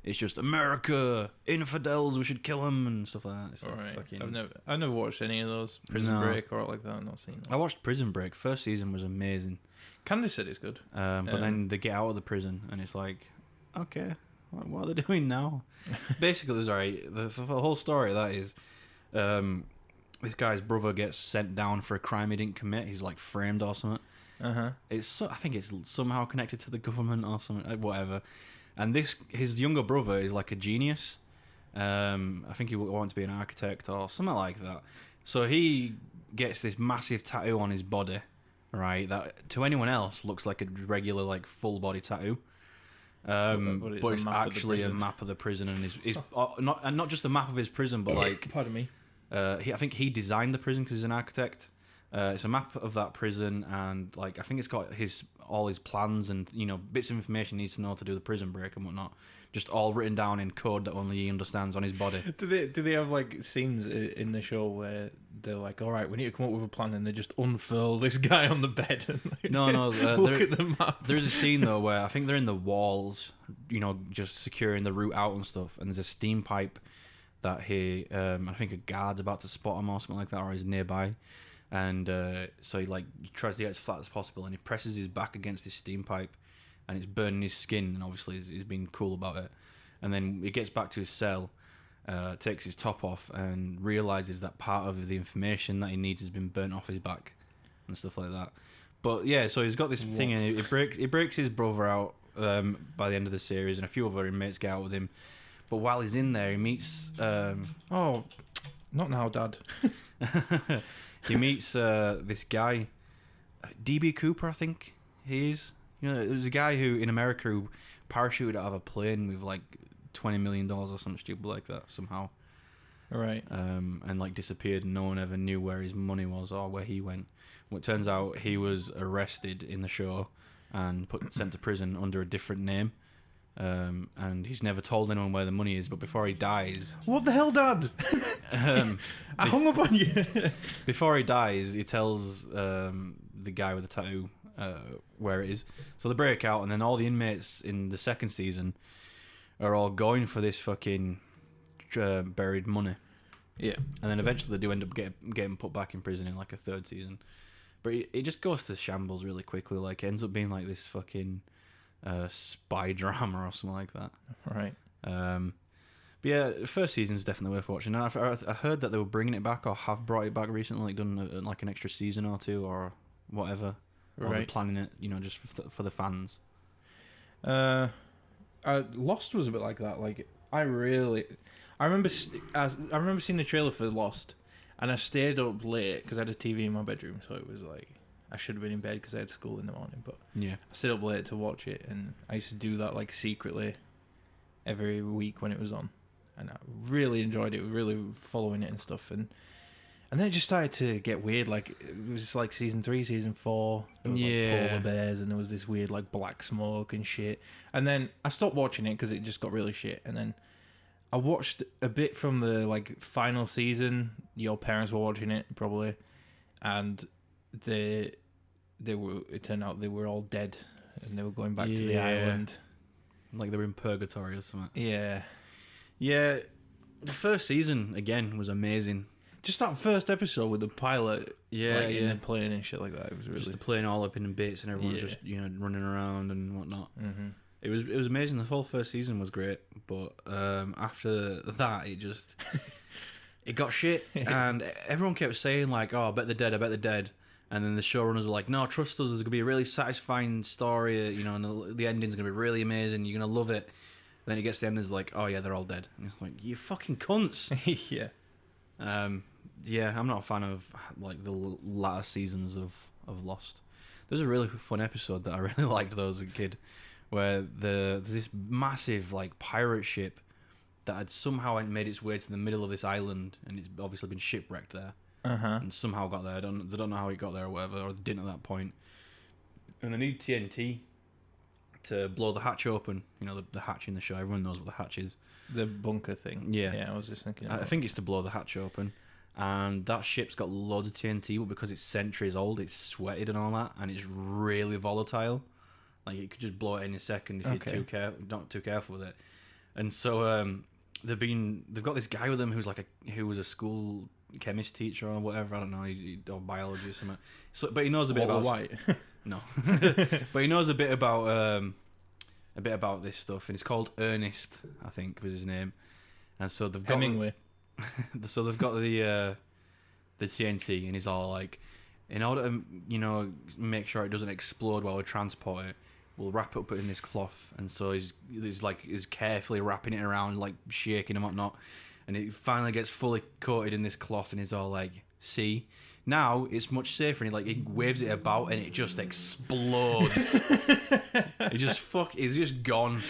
S2: It's just America, infidels, we should kill them and stuff like that. It's
S1: All right.
S2: fucking...
S1: I've never watched any of those. Prison Break or like that. I've not seen that.
S2: I watched Prison Break. First season was amazing.
S1: Candice said it's good.
S2: But then they get out of the prison and it's like, okay, what are they doing now? Basically, it's alright. The whole story of that is, this guy's brother gets sent down for a crime he didn't commit. He's like framed or something. I think it's somehow connected to the government or something, whatever. And his younger brother is like a genius. I think he wants to be an architect or something like that. So he gets this massive tattoo on his body, right? That to anyone else looks like a regular like full body tattoo. But it's actually a map of the prison, and his not just a map of his prison, but like
S1: pardon me.
S2: I think he designed the prison because he's an architect. It's a map of that prison, and like I think it's got all his plans and bits of information he needs to know to do the prison break and whatnot, just all written down in code that only he understands on his body.
S1: Do they have like scenes in the show where they're like, all right, we need to come up with a plan, and they just unfurl this guy on the bed and like,
S2: no
S1: look at the map.
S2: There's a scene though where I think they're in the walls, just securing the route out and stuff, and there's a steam pipe that I think a guard's about to spot him or something like that, or he's nearby. And so he tries to get as flat as possible, and he presses his back against this steam pipe, and it's burning his skin. And obviously he's being cool about it. And then he gets back to his cell, takes his top off, and realizes that part of the information that he needs has been burnt off his back, and stuff like that. But yeah, so he's got this thing, and he breaks his brother out by the end of the series, and a few other inmates get out with him. But while he's in there, he meets
S1: oh, not now, Dad.
S2: He meets this guy, DB Cooper, I think he is. It was a guy who in America who parachuted out of a plane with like $20 million or something stupid like that somehow.
S1: Right.
S2: And like disappeared, and no one ever knew where his money was or where he went. Well, it turns out he was arrested in the show and sent to prison under a different name. And he's never told anyone where the money is, but before he dies...
S1: What the hell, Dad? I hung up on you.
S2: Before he dies, he tells the guy with the tattoo where it is. So they break out, and then all the inmates in the second season are all going for this fucking buried money.
S1: Yeah.
S2: And then eventually they do end up getting put back in prison in like a third season. But it just goes to shambles really quickly. Like, it ends up being like this fucking... spy drama or something like that.
S1: Right.
S2: But yeah, the first season's definitely worth watching. And I heard that they were bringing it back or have brought it back recently, like done like an extra season or two or whatever. Right. Or they're planning it, just for the fans.
S1: Lost was a bit like that. Like I remember seeing the trailer for Lost, and I stayed up late because I had a TV in my bedroom, so it was like I should have been in bed because I had school in the morning. But yeah, I stayed up late to watch it, and I used to do that like secretly every week when it was on, and I really enjoyed it. Really following it and stuff, and then it just started to get weird. Like it was like season 3, season 4. There was like polar bears, and there was this weird like black smoke and shit. And then I stopped watching it because it just got really shit. And then I watched a bit from the like final season. Your parents were watching it probably, and it turned out they were all dead, and they were going back to the island.
S2: Like they were in purgatory or something.
S1: Yeah.
S2: Yeah. The first season, again, was amazing.
S1: Just that first episode with the pilot in the plane and shit like that. It was really...
S2: Just the plane all up in bits and everyone's just, running around and whatnot.
S1: Mm-hmm.
S2: It was amazing. The whole first season was great. But after that, it just... it got shit. And everyone kept saying, like, oh, I bet they're dead. And then the showrunners were like, no, trust us, there's going to be a really satisfying story, and the ending's going to be really amazing, you're going to love it. And then it gets to the end, there's like, oh yeah, they're all dead. And it's like, you fucking cunts.
S1: Yeah.
S2: Yeah, I'm not a fan of like the latter seasons of Lost. There's a really fun episode that I really liked though as a kid, where there's this massive like pirate ship that had somehow made its way to the middle of this island, and it's obviously been shipwrecked there. And somehow got there. They don't know how it got there or whatever, or they didn't at that point. And they need TNT to blow the hatch open. You know, the hatch in the show. Everyone knows what the hatch is.
S1: The bunker thing.
S2: Yeah.
S1: Yeah, I was just thinking.
S2: I think it's to blow the hatch open. And that ship's got loads of TNT, but because it's centuries old, it's sweated and all that, and it's really volatile. Like, it could just blow it any second if you're not too careful with it. And so they've got this guy with them who was a school chemist teacher or whatever. I don't know, or biology or something. So, but he knows a bit about
S1: White.
S2: No, but he knows a bit about this stuff, and it's called Ernest, I think, was his name. And so they've got
S1: Hemingway.
S2: So they've got the TNT, and he's all like, in order to, you know, make sure it doesn't explode while we transport it, we'll wrap it up in this cloth. And so he's carefully wrapping it around, like shaking and whatnot, and it finally gets fully coated in this cloth, and he's all like, see, now it's much safer. And he waves it about, and it just explodes. He's just gone,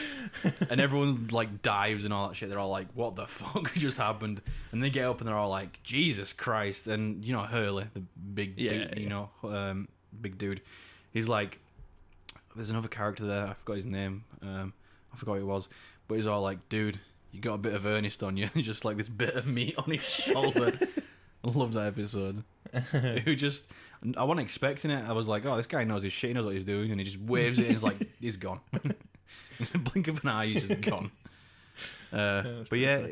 S2: and everyone like dives and all that shit. They're all like, "What the fuck just happened?" And they get up and they're all like, "Jesus Christ!" And you know Hurley, the big dude, you know, big dude. He's like, "There's another character there. I forgot his name. I forgot who it was, but he's all like, dude, you got a bit of Ernest on you." Just like this bit of meat on his shoulder. I love that episode. I wasn't expecting it. I was like, oh, this guy knows his shit, he knows what he's doing, and he just waves it and he's like, he's gone. In the blink of an eye, he's just gone. But yeah,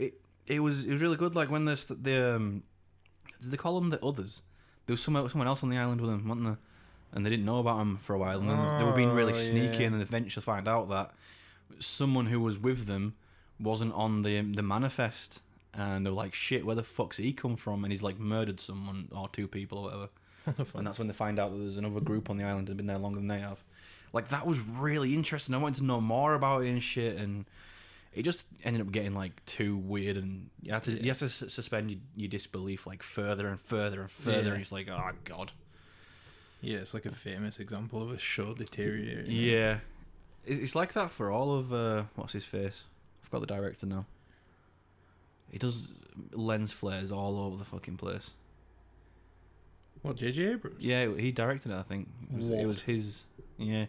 S2: it was really good. Like when did they call them the others? There was someone else on the island with them, wasn't there? And they didn't know about them for a while, and then they were being really sneaky, and then eventually find out that someone who was with them wasn't on the manifest. And they were like, shit, where the fuck's he come from? And he's like murdered someone or two people or whatever. And that's when they find out that there's another group on the island that have been there longer than they have. Like, that was really interesting. I wanted to know more about it and shit, and it just ended up getting like too weird, and you have to suspend your disbelief like further and further and further, and it's like, oh god.
S1: Yeah, it's like a famous example of a show deteriorating.
S2: Yeah. It's like that for all of what's his face? I forgot the director now. He does lens flares all over the fucking place.
S1: What, J.J. Abrams?
S2: Yeah, he directed it, I think. It was his. Yeah,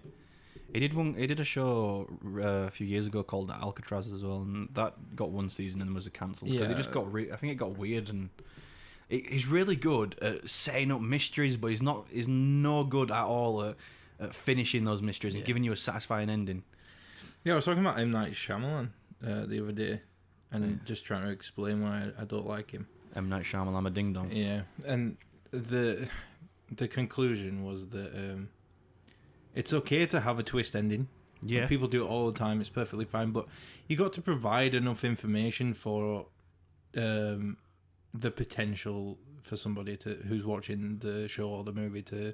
S2: he did a show a few years ago called Alcatraz as well, and that got one season and then was cancelled because it just got. I think it got weird, and he's really good at setting up mysteries, but he's no good at all at finishing those mysteries and giving you a satisfying ending.
S1: Yeah, I was talking about M. Night Shyamalan the other day. And just trying to explain why I don't like him.
S2: M. Night Shyamalan, I'm a ding dong.
S1: Yeah, and the conclusion was that it's okay to have a twist ending.
S2: Yeah,
S1: people do it all the time. It's perfectly fine, but you got to provide enough information for the potential for somebody who's watching the show or the movie to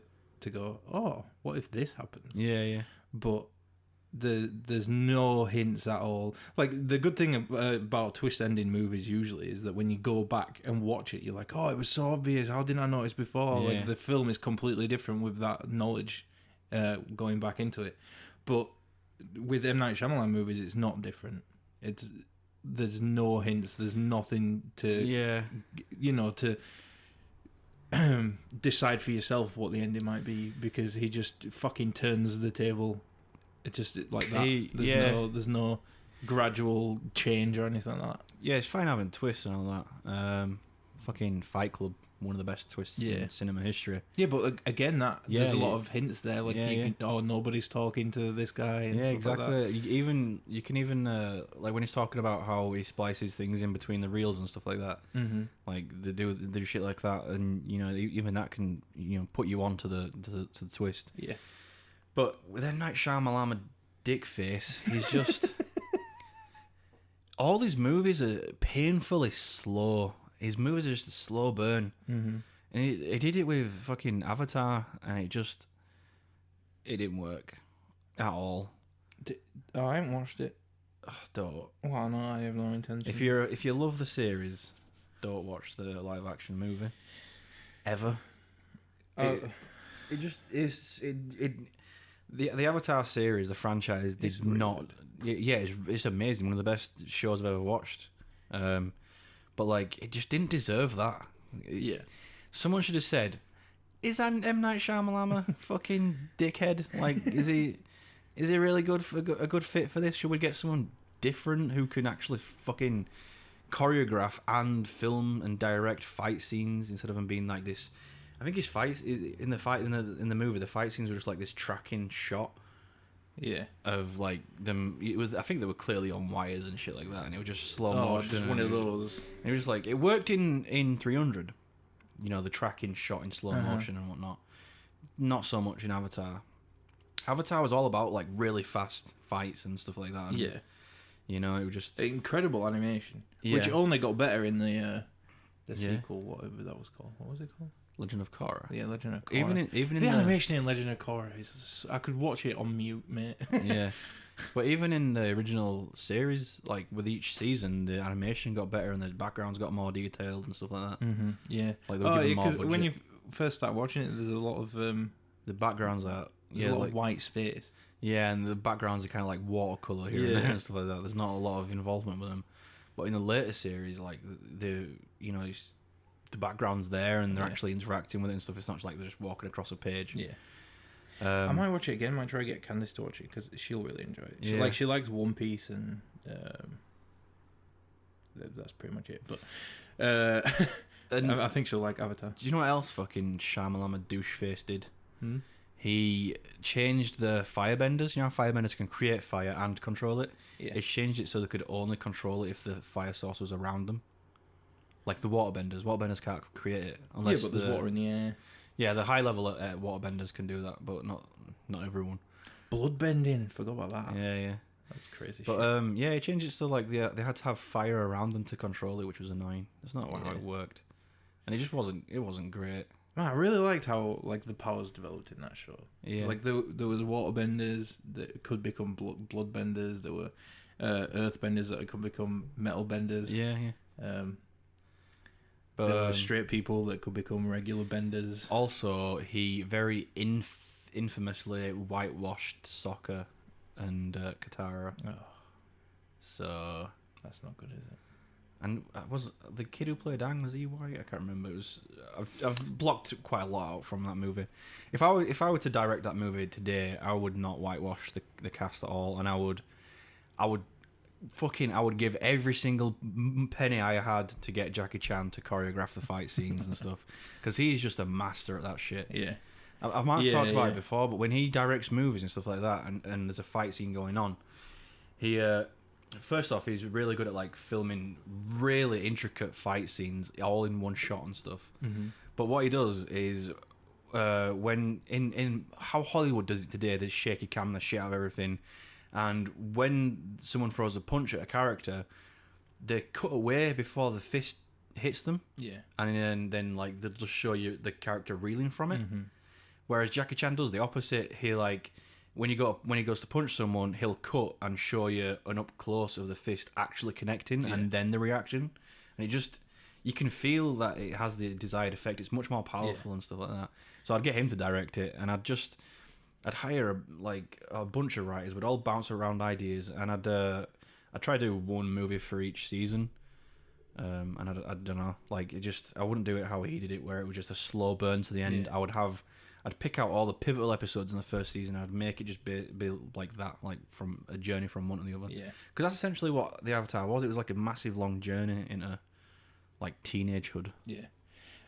S1: go, oh, what if this happens?
S2: Yeah.
S1: But there's no hints at all. Like, the good thing about twist ending movies usually is that when you go back and watch it, you're like, oh, it was so obvious, how didn't I notice before?
S2: Yeah.
S1: Like, the film is completely different with that knowledge going back into it. But with M. Night Shyamalan movies, it's not different. There's no hints, there's nothing to to decide for yourself what the ending might be, because he just fucking turns the table. It's just like that. There's no gradual change or anything like that.
S2: Yeah, it's fine having twists and all that. Fucking Fight Club, one of the best twists in cinema history.
S1: Yeah, but again, there's a lot of hints there. Like, nobody's talking to this guy. And stuff
S2: exactly.
S1: Like that.
S2: You can even like when he's talking about how he splices things in between the reels and stuff like that.
S1: Mm-hmm.
S2: Like they do shit like that, and even that can put you on to the twist.
S1: Yeah.
S2: But with M. Night Shyamalan, dick face, he's just all his movies are painfully slow. His movies are just a slow burn.
S1: Mm-hmm.
S2: And he did it with fucking Avatar, and it didn't work at all.
S1: I haven't watched it.
S2: Don't.
S1: Well, no, I have no intention.
S2: If you love the series, don't watch the live action movie ever. It just is it. The Avatar series, the franchise, did not. Yeah, it's amazing. One of the best shows I've ever watched. But like, it just didn't deserve that.
S1: Yeah.
S2: Someone should have said, "Is M. Night Shyamalan a fucking dickhead? Like, is he? is he really good for a good fit for this? Should we get someone different who can actually fucking choreograph and film and direct fight scenes instead of him being like this? I think his fights in the movie, the fight scenes were just like this tracking shot.
S1: Yeah.
S2: Of like them, I think they were clearly on wires and shit like that, and it was just slow motion.
S1: Just one of those.
S2: It was like, it worked in 300, you know, the tracking shot in slow motion and whatnot. Not so much in Avatar. Avatar was all about like really fast fights and stuff like that. And,
S1: yeah.
S2: You know, it was just
S1: incredible animation, which only got better in the sequel, whatever that was called. What was it called?
S2: Legend of Korra.
S1: Yeah, Legend of Korra.
S2: Even in
S1: the animation in Legend of Korra I could watch it on mute, mate.
S2: Yeah, but even in the original series, like with each season, the animation got better and the backgrounds got more detailed and stuff like that.
S1: Mm-hmm. Yeah,
S2: like they were given more budget.
S1: When you first start watching it, there's a lot of
S2: the backgrounds are
S1: a lot of white space.
S2: Yeah, and the backgrounds are kind of like watercolor here and there and stuff like that. There's not a lot of involvement with them, but in the later series, like the background's there and they're actually interacting with it and stuff. It's not just like they're just walking across a page.
S1: Yeah. I might watch it again. I might try to get Candice to watch it because she'll really enjoy it. She likes One Piece and that's pretty much it. But and I think she'll like Avatar.
S2: Do you know what else fucking Shyamalan doucheface did?
S1: Hmm?
S2: He changed the firebenders. You know how firebenders can create fire and control it?
S1: Yeah.
S2: He changed it so they could only control it if the fire source was around them. Like the waterbenders. Waterbenders can't create it unless
S1: but there's water in the air.
S2: Yeah, the high level waterbenders can do that, but not everyone.
S1: Bloodbending, forgot about that.
S2: Yeah.
S1: That's crazy.
S2: But he changed it so like they had to have fire around them to control it, which was annoying. That's not how it worked, and it just wasn't. It wasn't great.
S1: Man, I really liked how like the powers developed in that show.
S2: Yeah,
S1: it's like there was waterbenders that could become bloodbenders. There were earthbenders that could become metal benders.
S2: Yeah.
S1: But there were straight people that could become regular benders.
S2: Also, he very infamously whitewashed Sokka and Katara.
S1: Oh.
S2: So
S1: that's not good, is it?
S2: And was the kid who played Aang, was he white? I can't remember. It was. I've blocked quite a lot out from that movie. If I were to direct that movie today, I would not whitewash the cast at all, and I would give every single penny I had to get Jackie Chan to choreograph the fight scenes and stuff, because he's just a master at that shit.
S1: Yeah.
S2: I might have talked about it before, but when he directs movies and stuff like that, and there's a fight scene going on, he first off, he's really good at like filming really intricate fight scenes all in one shot and stuff.
S1: Mm-hmm.
S2: But what he does is when in how Hollywood does it today, there's shaky camera, shit out of everything, and when someone throws a punch at a character, they cut away before the fist hits them.
S1: Yeah.
S2: And then like they'll just show you the character reeling from it.
S1: Mm-hmm.
S2: Whereas Jackie Chan does the opposite. He like when he goes to punch someone, he'll cut and show you an up close of the fist actually connecting, and then the reaction. And it just, you can feel that it has the desired effect. It's much more powerful and stuff like that. So I'd get him to direct it, and I'd hire a bunch of writers. We'd all bounce around ideas, and I'd try to do one movie for each season. And I don't know, like I wouldn't do it how he did it, where it was just a slow burn to the end. Yeah. I'd pick out all the pivotal episodes in the first season. I'd make it just be like that, like from a journey from one to the other.
S1: Yeah, because
S2: that's essentially what the Avatar was. It was like a massive long journey into like teenagehood.
S1: Yeah.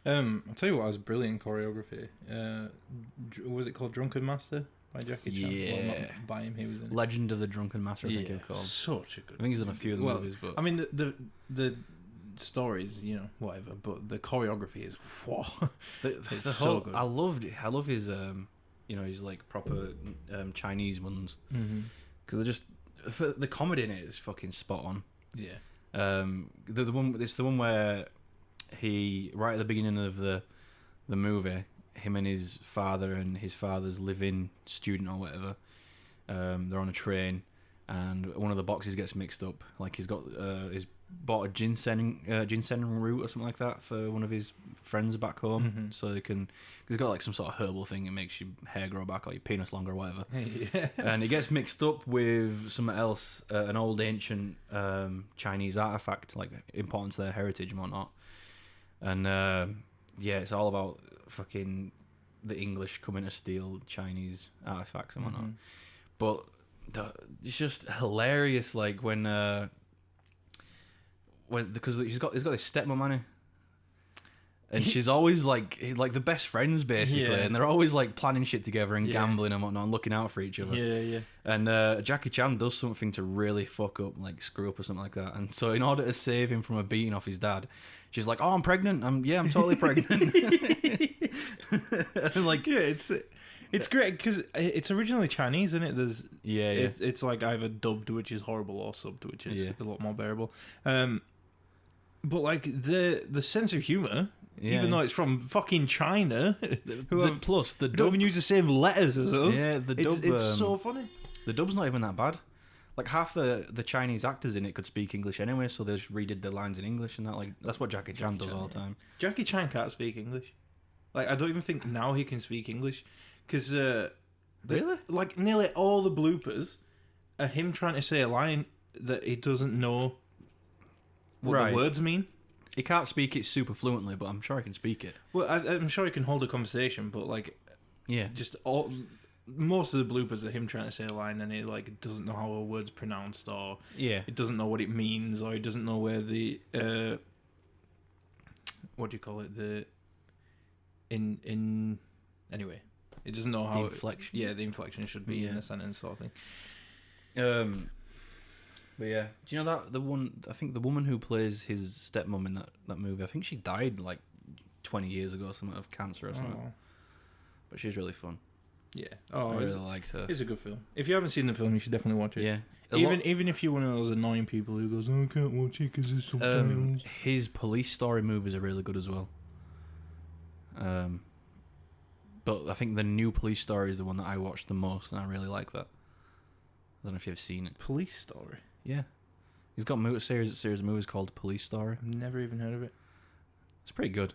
S1: I'll tell you what, was brilliant choreography. Was it called Drunken Master by Jackie Chan?
S2: Yeah.
S1: Well, not by him, he was in it.
S2: Legend of the Drunken Master, I think it was called.
S1: Such a good.
S2: I think he's done a few of the movies, but
S1: I mean the stories, whatever, but the choreography is it's so good.
S2: I love his his like proper Chinese ones, because they're just, the comedy in it is fucking spot on.
S1: Yeah.
S2: It's the one where he, right at the beginning of the movie, him and his father's live-in student or whatever, they're on a train, and one of the boxes gets mixed up. Like he's bought a ginseng root or something like that for one of his friends back home, so they can. He's got like some sort of herbal thing that makes your hair grow back or your penis longer or whatever.
S1: Yeah.
S2: And it gets mixed up with something else, an old ancient Chinese artifact, like important to their heritage and whatnot. And it's all about fucking the English coming to steal Chinese artifacts and whatnot. But it's just hilarious. Like when because he's got this stepmom, hasn't he? And she's always like the best friends basically,
S1: Yeah.
S2: and they're always like planning shit together and gambling and whatnot, and looking out for each other.
S1: Yeah.
S2: And Jackie Chan does something to really fuck up, like screw up or something like that. And so in order to save him from a beating off his dad, she's like, "Oh, I'm pregnant. I'm totally pregnant." And like,
S1: it's great because it's originally Chinese, isn't it? There's
S2: yeah.
S1: It's like either dubbed, which is horrible, or subbed, which is a lot more bearable. But like the sense of humor. Even though it's from fucking China,
S2: plus the
S1: don't
S2: dub
S1: even use the same letters as us.
S2: Yeah, the dub.
S1: It's so funny.
S2: The dub's not even that bad. Like half the Chinese actors in it could speak English anyway, so they just redid the lines in English and that. Like that's what Jackie Chan does all the time.
S1: Jackie Chan can't speak English. Like I don't even think now he can speak English because
S2: really,
S1: like nearly all the bloopers are him trying to say a line that he doesn't know what the words mean.
S2: He can't speak it super fluently, but I'm sure he can speak it.
S1: Well, I'm sure he can hold a conversation, but like, just most of the bloopers are him trying to say a line and he like doesn't know how a word's pronounced, or he doesn't know what it means, or he doesn't know where the what do you call it, the anyway, he doesn't know how
S2: the inflection.
S1: The inflection should be in a sentence sort of thing.
S2: But yeah, do you know that I think the woman who plays his stepmom in that movie, I think she died like 20 years ago, something of cancer or something. Oh. But she's really fun.
S1: Yeah.
S2: I really liked her.
S1: It's a good film. If you haven't seen the film, you should definitely watch it.
S2: Yeah.
S1: Even if you're one of those annoying people who goes, "Oh, I can't watch it because there's subtitles."
S2: His Police Story movies are really good as well. But I think the new Police Story is the one that I watched the most, and I really like that. I don't know if you've seen it.
S1: Police Story?
S2: Yeah. He's got a series of movies called Police Story.
S1: I've never even heard of it.
S2: It's pretty good.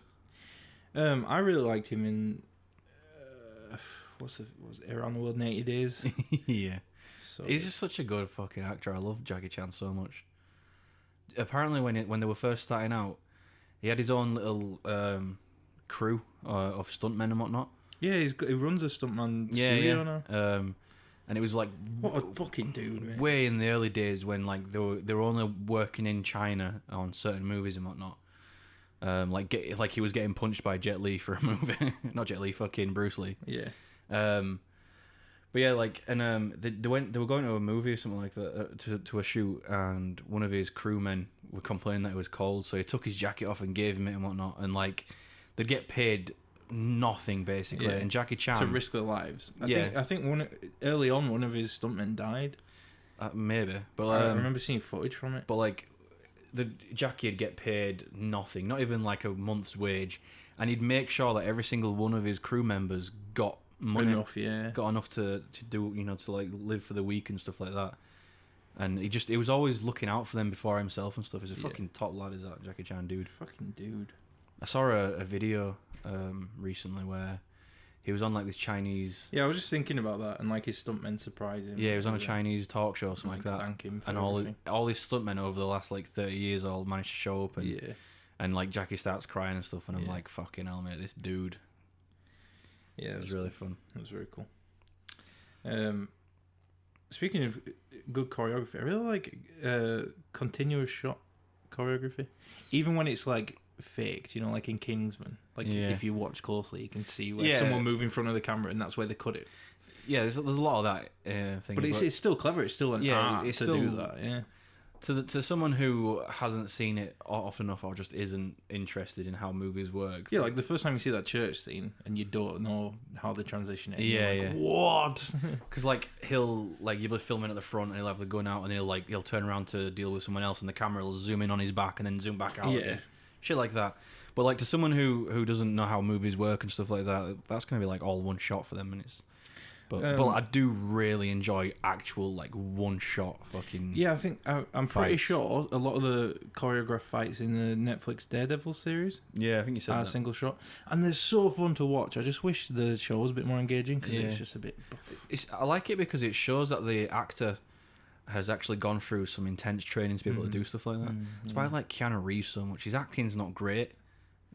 S1: I really liked him in was Around the World in 80 Days.
S2: Yeah.
S1: So
S2: he's just such a good fucking actor. I love Jackie Chan so much. Apparently when they were first starting out, he had his own little crew of stuntmen and whatnot.
S1: Yeah, he runs a stuntman studio now.
S2: And it was like,
S1: what a fucking dude, man.
S2: Way in the early days when like they were only working in China on certain movies and whatnot. Like he was getting punched by Jet Li for a movie, not Jet Li, fucking Bruce Lee.
S1: Yeah.
S2: But yeah, like, and they were going to a movie or something like that to a shoot, and one of his crewmen were complaining that it was cold, so he took his jacket off and gave him it and whatnot, and like they'd get paid nothing basically, and Jackie Chan
S1: to risk their lives. I think early on one of his stuntmen died.
S2: Maybe, but
S1: I remember seeing footage from it.
S2: But like, Jackie would get paid nothing, not even like a month's wage, and he'd make sure that every single one of his crew members got money, got enough to do, to like live for the week and stuff like that. And he was always looking out for them before himself and stuff. He's a fucking top lad, is that Jackie Chan dude?
S1: Fucking dude.
S2: I saw a video recently where he was on like this Chinese.
S1: Yeah, I was just thinking about that, and like his stuntmen surprised him.
S2: Yeah, he was on a Chinese talk show or something like that.
S1: Thank him for
S2: and
S1: everything.
S2: all these stuntmen over the last like 30 years all managed to show up, and like Jackie starts crying and stuff, and I'm like, fucking hell, mate, this dude.
S1: Yeah,
S2: it was really fun.
S1: It was very cool. Speaking of good choreography, I really like continuous shot choreography, even when it's like faked. Like in Kingsman, like if you watch closely, you can see where someone move in front of the camera, and that's where they cut it. Yeah,
S2: there's a lot of that thing.
S1: But it's still clever. It's still an art to do that. Yeah.
S2: To someone who hasn't seen it often enough or just isn't interested in how movies work.
S1: Yeah, like the first time you see that church scene and you don't know how they transition it.
S2: Yeah,
S1: what?
S2: Because like you'll be filming at the front and he'll have the gun out and he'll turn around to deal with someone else and the camera will zoom in on his back and then zoom back out. Yeah, shit like that. But like to someone who doesn't know how movies work and stuff like that, that's gonna be like all one shot for them, and it's. But I do really enjoy actual like one shot fucking.
S1: Yeah, I think I'm pretty sure a lot of the choreographed fights in the Netflix Daredevil series.
S2: Yeah, I think you said that.
S1: Single shot, and they're so fun to watch. I just wish the show was a bit more engaging because it's just a bit.
S2: I like it because it shows that the actor has actually gone through some intense training to be able to do stuff like that. That's why I like Keanu Reeves so much. His acting's not great.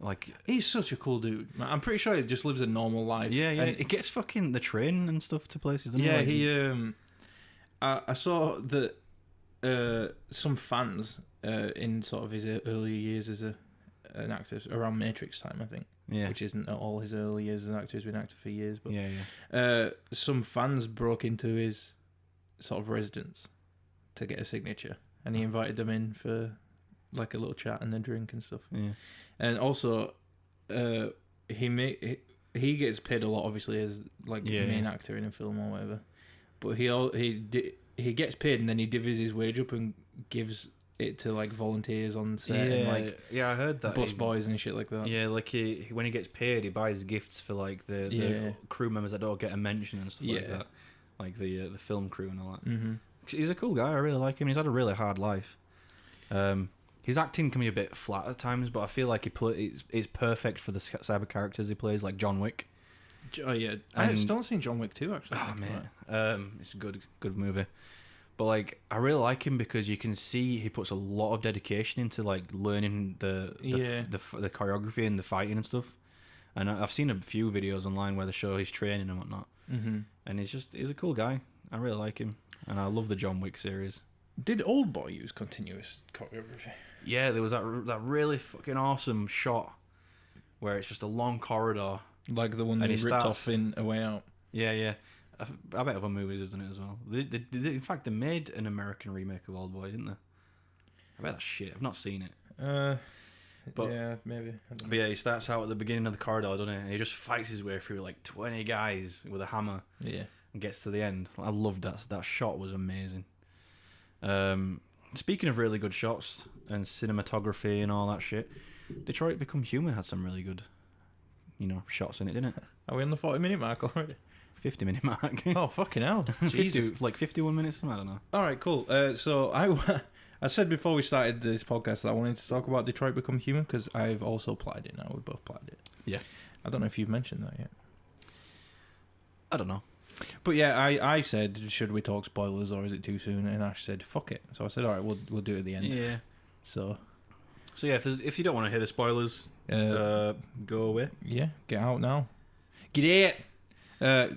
S2: Like
S1: he's such a cool dude. I'm pretty sure he just lives a normal life.
S2: Yeah. He gets fucking the train and stuff to places.
S1: Yeah,
S2: he
S1: I saw that some fans in sort of his earlier years as an actor, around Matrix time, I think, which isn't at all his early years as an actor. He's been an actor for years, but some fans broke into his sort of residence to get a signature, and he invited them in for like a little chat and a drink and stuff.
S2: Yeah.
S1: And also, he gets paid a lot, obviously, as like main actor in a film or whatever. But he gets paid, and then he divvies his wage up and gives it to like volunteers on set and like
S2: I heard that
S1: bus boys and shit like that.
S2: Yeah, like he when he gets paid, he buys gifts for like the crew members that don't get a mention and stuff like that, like the film crew and all that. Mm-hmm. He's a cool guy. I really like him. He's had a really hard life. His acting can be a bit flat at times, but I feel like it's perfect for the cyber characters he plays, like John Wick.
S1: Oh yeah, I've still seen John Wick 2 actually.
S2: Oh man, it's a good movie. But like, I really like him because you can see he puts a lot of dedication into like learning the choreography and the fighting and stuff. And I've seen a few videos online where they show his training and whatnot. Mm-hmm. And he's a cool guy. I really like him, and I love the John Wick series.
S1: Did Old Boy use continuous choreography?
S2: Yeah, there was that really fucking awesome shot where it's just a long corridor.
S1: Like the one that he ripped off in A Way Out.
S2: Yeah. I bet other movies have done it as well. In fact, they made an American remake of Old Boy, didn't they? I bet that's shit. I've not seen it. But
S1: yeah, maybe.
S2: But yeah, he starts out at the beginning of the corridor, doesn't he? And he just fights his way through like 20 guys with a hammer.
S1: Yeah.
S2: And gets to the end. I loved that. That shot was amazing. Speaking of really good shots and cinematography and all that shit, Detroit Become Human had some really good, shots in it, didn't it?
S1: Are we on the 40-minute mark already?
S2: 50-minute mark.
S1: Oh, fucking hell.
S2: 51 minutes, I don't know.
S1: All right, cool. So I said before we started this podcast that I wanted to talk about Detroit Become Human because I've also played it now. We both played it.
S2: Yeah.
S1: I don't know if you've mentioned that yet.
S2: I don't know.
S1: But yeah, I said, should we talk spoilers or is it too soon? And Ash said, fuck it. So I said, all right, we'll do it at the end.
S2: Yeah.
S1: So
S2: yeah, if you don't want to hear the spoilers, go away.
S1: Yeah, get out now. Get it!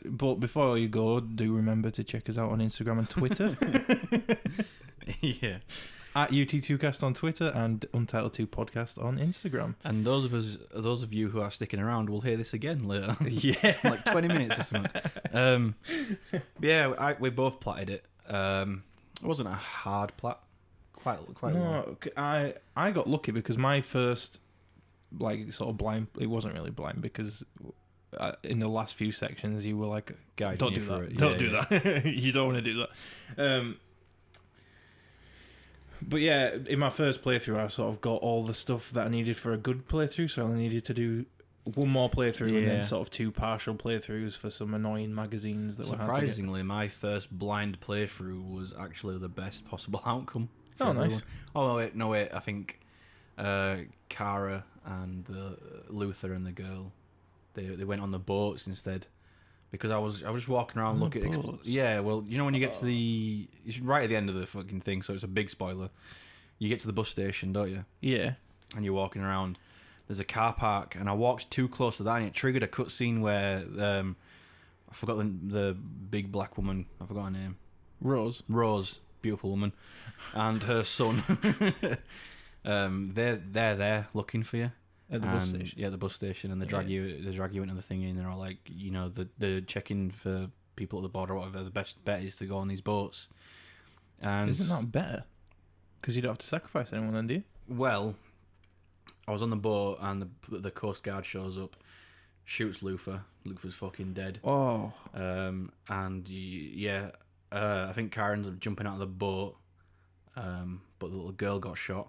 S1: But before you go, do remember to check us out on Instagram and Twitter.
S2: Yeah.
S1: At UT2cast on Twitter and Untitled-2 podcast on Instagram.
S2: And those of you who are sticking around will hear this again later.
S1: Yeah.
S2: Like 20 minutes or something. Yeah, we both platted it. It wasn't a hard plat. Quite long.
S1: I got lucky because my first sort of blind, it wasn't really blind because in the last few sections you were like, don't do that. Don't do that. You don't want to do that. But yeah, in my first playthrough, I sort of got all the stuff that I needed for a good playthrough, so I only needed to do one more playthrough and then sort of two partial playthroughs for some annoying magazines that were hard to get.
S2: Surprisingly, my first blind playthrough was actually the best possible outcome.
S1: Oh, nice.
S2: Oh, wait, I think Kara and Luther and the girl, they went on the boats instead. Because I was just walking around looking at... Yeah, well, when you get to the... It's right at the end of the fucking thing, so it's a big spoiler. You get to the bus station, don't you?
S1: Yeah.
S2: And you're walking around. There's a car park, and I walked too close to that, and it triggered a cutscene where... I forgot the big black woman. I forgot her name.
S1: Rose,
S2: beautiful woman. And her son. They're there looking for you.
S1: At the bus station.
S2: Yeah, the bus station, and they drag you into the thingy, and they're all like, they're checking for people at the border or whatever. The best bet is to go on these boats. And
S1: isn't that better? Because you don't have to sacrifice anyone then, do you?
S2: Well, I was on the boat, and the Coast Guard shows up, shoots Luther. Luther's fucking dead.
S1: Oh.
S2: I think Karen's jumping out of the boat, but the little girl got shot.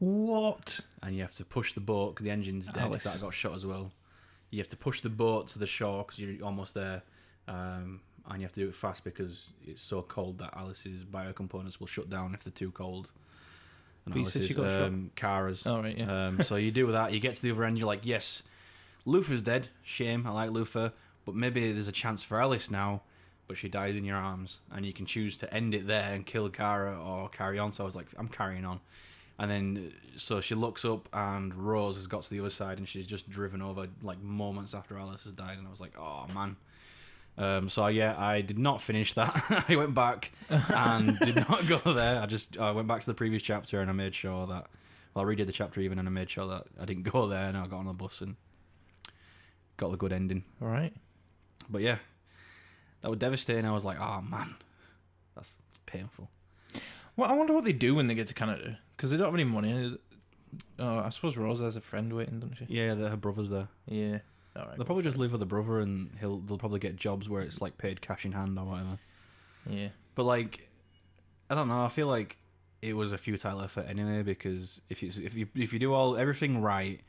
S1: What?
S2: And you have to push the boat because the engine's dead.
S1: Alice.
S2: That got shot as well. You have to push the boat to the shore because you're almost there, and you have to do it fast because it's so cold that Alice's biocomponents will shut down if they're too cold. And Alice's,
S1: she got shot?
S2: Kara's.
S1: Oh, right, yeah.
S2: So you do that. You get to the other end. You're like, yes, Luther's dead. Shame. I like Luther, but maybe there's a chance for Alice now. But she dies in your arms, and you can choose to end it there and kill Kara or carry on. So I was like, I'm carrying on. And then, so she looks up, and Rose has got to the other side, and she's just driven over, like, moments after Alice has died. And I was like, oh, man. So yeah, I did not finish that. I went back and did not go there. I went back to the previous chapter and I made sure that, well, I redid the chapter even and I made sure that I didn't go there, and I got on the bus and got the good ending.
S1: All right.
S2: But yeah, that was devastating. I was like, oh man, that's painful.
S1: Well, I wonder what they do when they get to Canada, because they don't have any money. Oh, I suppose Rose has a friend waiting, doesn't she?
S2: Yeah, her brother's there.
S1: Yeah. All right.
S2: They'll probably just live with the brother, and they'll probably get jobs where it's like paid cash in hand or whatever.
S1: Yeah.
S2: But like, I don't know. I feel like it was a futile effort anyway, because if you do everything right,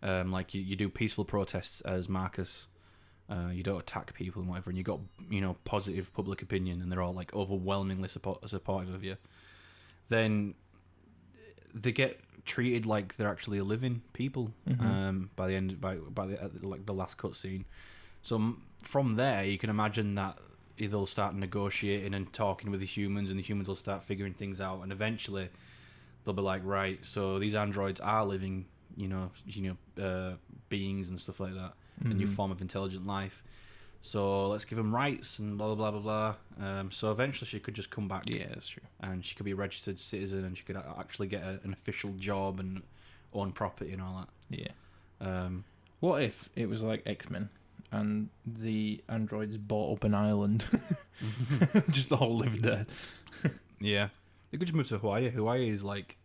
S2: like you do peaceful protests as Marcus, you don't attack people and whatever, and you got positive public opinion, and they're all like overwhelmingly supportive of you, then they get treated like they're actually living people. By the end, by the last cutscene. So from there, you can imagine that they'll start negotiating and talking with the humans, and the humans will start figuring things out, and eventually they'll be like, right, so these androids are living, beings and stuff like that, a new form of intelligent life. So let's give them rights and blah blah blah blah blah. So eventually she could just come back.
S1: Yeah, that's true.
S2: And she could be a registered citizen, and she could actually get an official job and own property and all that.
S1: Yeah. What if it was like X-Men and the androids bought up an island, just all lived there?
S2: Yeah, they could just move to Hawaii. Hawaii is like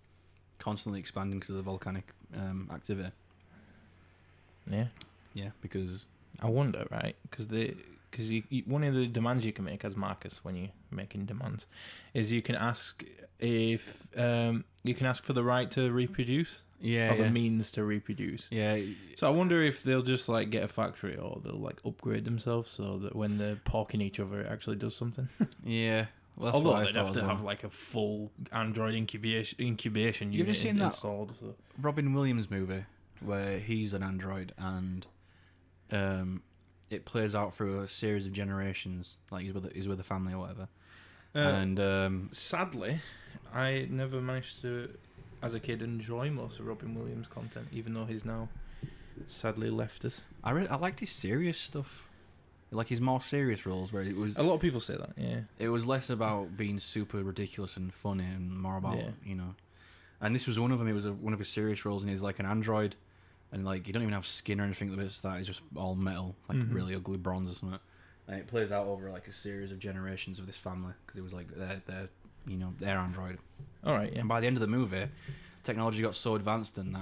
S2: constantly expanding because of the volcanic activity.
S1: Yeah.
S2: Yeah, because
S1: I wonder, right? Because one of the demands you can make as Marcus when you're making demands is you can ask if you can ask for the right to reproduce.
S2: Yeah,
S1: or the means to reproduce.
S2: Yeah.
S1: So I wonder if they'll just like get a factory, or they'll like upgrade themselves so that when they're porking each other, it actually does something.
S2: Yeah. Well, that's
S1: although
S2: what
S1: they'd have to have like a full android incubation
S2: you
S1: unit
S2: ever seen
S1: installed.
S2: That
S1: so.
S2: Robin Williams movie where he's an android and it plays out through a series of generations, like he's with a family or whatever. And
S1: sadly, I never managed to, as a kid, enjoy most of Robin Williams' content, even though he's now sadly left us.
S2: I liked his serious stuff, like his more serious roles, where it was
S1: a lot of people say that. Yeah,
S2: it was less about being super ridiculous and funny, and more about And this was one of them. It was one of his serious roles, and he's like an android, and like you don't even have skin or anything. It's just all metal, like really ugly bronze or something. And it plays out over like a series of generations of this family, because it was like their android.
S1: All right, yeah.
S2: And by the end of the movie, technology got so advanced in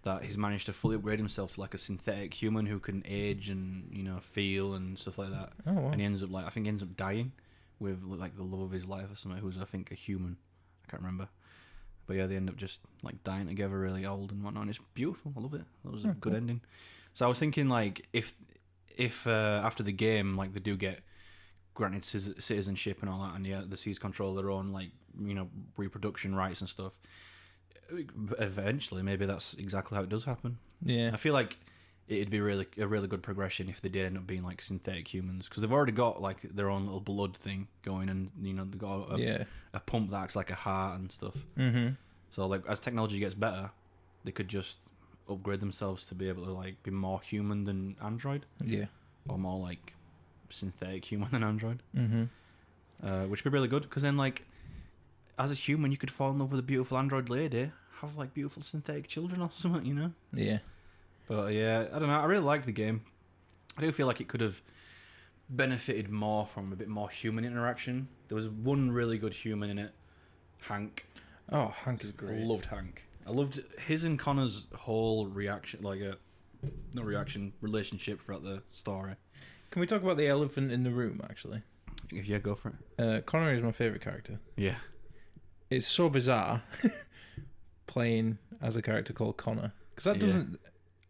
S2: that he's managed to fully upgrade himself to like a synthetic human who can age and feel and stuff like that.
S1: Oh wow.
S2: And he ends up dying with like the love of his life or something, who's I think a human. I can't remember. But yeah, they end up just like dying together, really old and whatnot. And it's beautiful. I love it. That was a good ending. So I was thinking like if after the game, like they do get granted citizenship and all that, and the seas control their own like reproduction rights and stuff. Eventually, maybe that's exactly how it does happen.
S1: Yeah,
S2: I feel like it'd be a really good progression if they did end up being like synthetic humans, because they've already got like their own little blood thing going, and they've got a pump that acts like a heart and stuff.
S1: Mm-hmm.
S2: So like as technology gets better, they could just upgrade themselves to be able to like be more human than android.
S1: Yeah,
S2: or more like synthetic human than android.
S1: Mm-hmm.
S2: Which would be really good, because then like as a human you could fall in love with a beautiful android lady, have like beautiful synthetic children or something,
S1: Yeah.
S2: But yeah, I don't know, I really liked the game. I do feel like it could have benefited more from a bit more human interaction. There was one really good human in it, Hank.
S1: Oh, Hank is great.
S2: I loved Hank. I loved his and Connor's whole reaction, relationship throughout the story.
S1: Can we talk about the elephant in the room, actually?
S2: Yeah, go for it.
S1: Connor is my favourite character.
S2: Yeah.
S1: It's so bizarre playing as a character called Connor. Because that doesn't...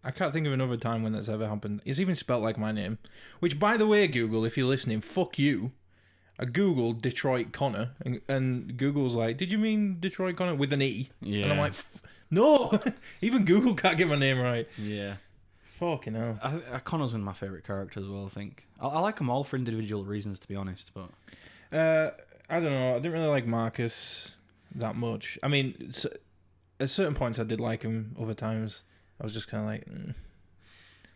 S1: I can't think of another time when that's ever happened. It's even spelt like my name. Which, by the way, Google, if you're listening, fuck you. I googled Detroit Connor, and Google's like, did you mean Detroit Connor with an E?
S2: Yeah.
S1: And I'm like, no! Even Google can't get my name right.
S2: Yeah.
S1: Fucking hell.
S2: Connor's one of my favourite characters as well, I think. I like them all for individual reasons, to be honest, but...
S1: I don't know. I didn't really like Marcus that much. I mean, at certain points I did like him. Other times I was just kind of like...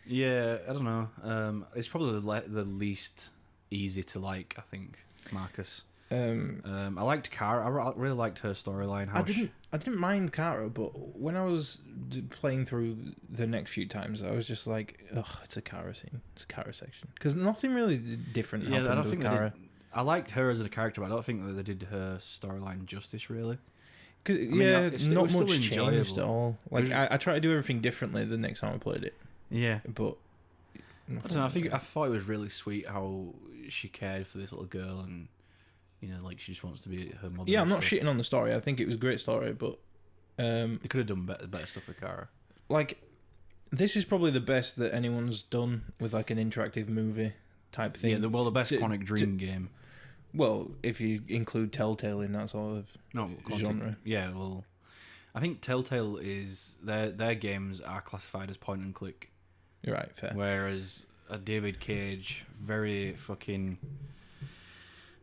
S2: Yeah, I don't know. It's probably the least easy to like. I think Marcus. I liked Kara. I really liked her storyline.
S1: I didn't mind Kara, but when I was playing through the next few times, I was just like, ugh, it's a Kara scene. It's a Kara section. Because nothing really different happened
S2: I don't
S1: with
S2: think
S1: Kara.
S2: I liked her as a character, but I don't think that they did her storyline justice, really.
S1: Not much changed
S2: enjoyable.
S1: at all. Like, I tried to do everything differently the next time I played it.
S2: Yeah.
S1: But...
S2: I don't know, I thought it was really sweet how she cared for this little girl and... like she just wants to be her mother.
S1: Yeah, I'm not shitting on the story. I think it was a great story, but
S2: they could have done better stuff with Kara.
S1: Like, this is probably the best that anyone's done with like an interactive movie type thing.
S2: Yeah, the best Quantic Dream game.
S1: Well, if you include Telltale in that sort of genre.
S2: Yeah, well, I think Telltale is their games are classified as point and click.
S1: Right, fair.
S2: Whereas a David Cage, very fucking.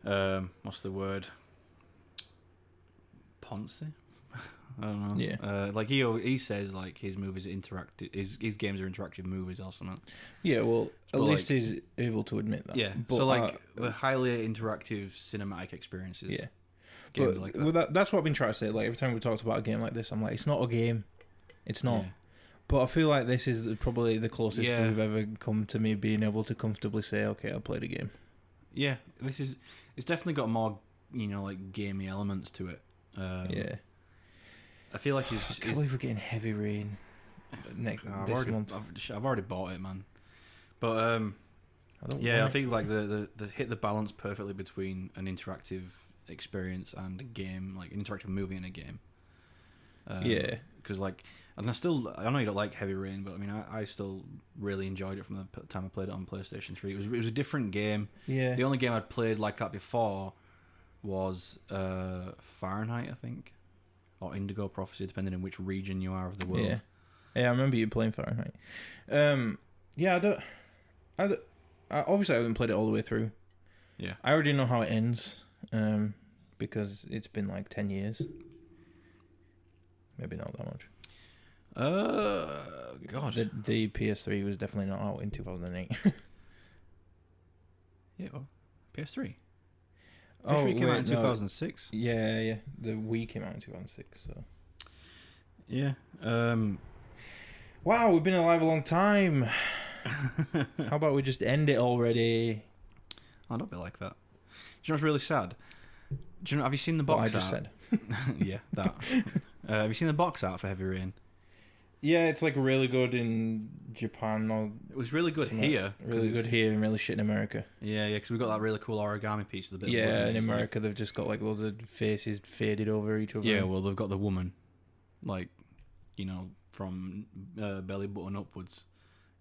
S2: What's the word? Ponce? I don't know.
S1: Yeah.
S2: Like he says like his movies are interactive. His games are interactive movies or something.
S1: Yeah, well, at least he's able to admit that.
S2: Yeah. But, so the highly interactive cinematic experiences.
S1: Yeah.
S2: Games
S1: but
S2: like that.
S1: Well, that's what I've been trying to say. Like every time we talked about a game like this, I'm like, it's not a game. It's not. Yeah. But I feel like this is probably the closest we've ever come to me being able to comfortably say, okay, I played a game.
S2: Yeah, it's definitely got more, like gamey elements to it.
S1: Yeah.
S2: I feel like
S1: I can't believe we're getting Heavy Rain this month.
S2: I've already bought it, man. But I think like the hit the balance perfectly between an interactive experience and a game, like an interactive movie and a game. Because I know you don't like Heavy Rain, but I mean, I still really enjoyed it from the time I played it on PlayStation 3. It was a different game.
S1: Yeah.
S2: The only game I'd played like that before was Fahrenheit, I think, or Indigo Prophecy, depending on which region you are of the world.
S1: Yeah, I remember you playing Fahrenheit. I obviously haven't played it all the way through.
S2: Yeah.
S1: I already know how it ends, because it's been like 10 years. Maybe not that much.
S2: God.
S1: The PS3 was definitely not out in 2008.
S2: Yeah, well, PS3. PS3 came out in 2006.
S1: Yeah. The Wii came out in 2006. So.
S2: Yeah.
S1: Wow, we've been alive a long time. How about we just end it already?
S2: Oh, don't be like that. Do you know what's really sad? Have you seen the box art?
S1: I just said.
S2: Yeah, that. Have you seen the box art for Heavy Rain?
S1: Yeah, it's like really good in Japan.
S2: It was really good here.
S1: Really good here and really shit in America.
S2: Yeah, because we got that really cool origami piece with the bit of
S1: wood in America they've just got like loads of faces faded over each other.
S2: Yeah, well, they've got the woman, like, from belly button upwards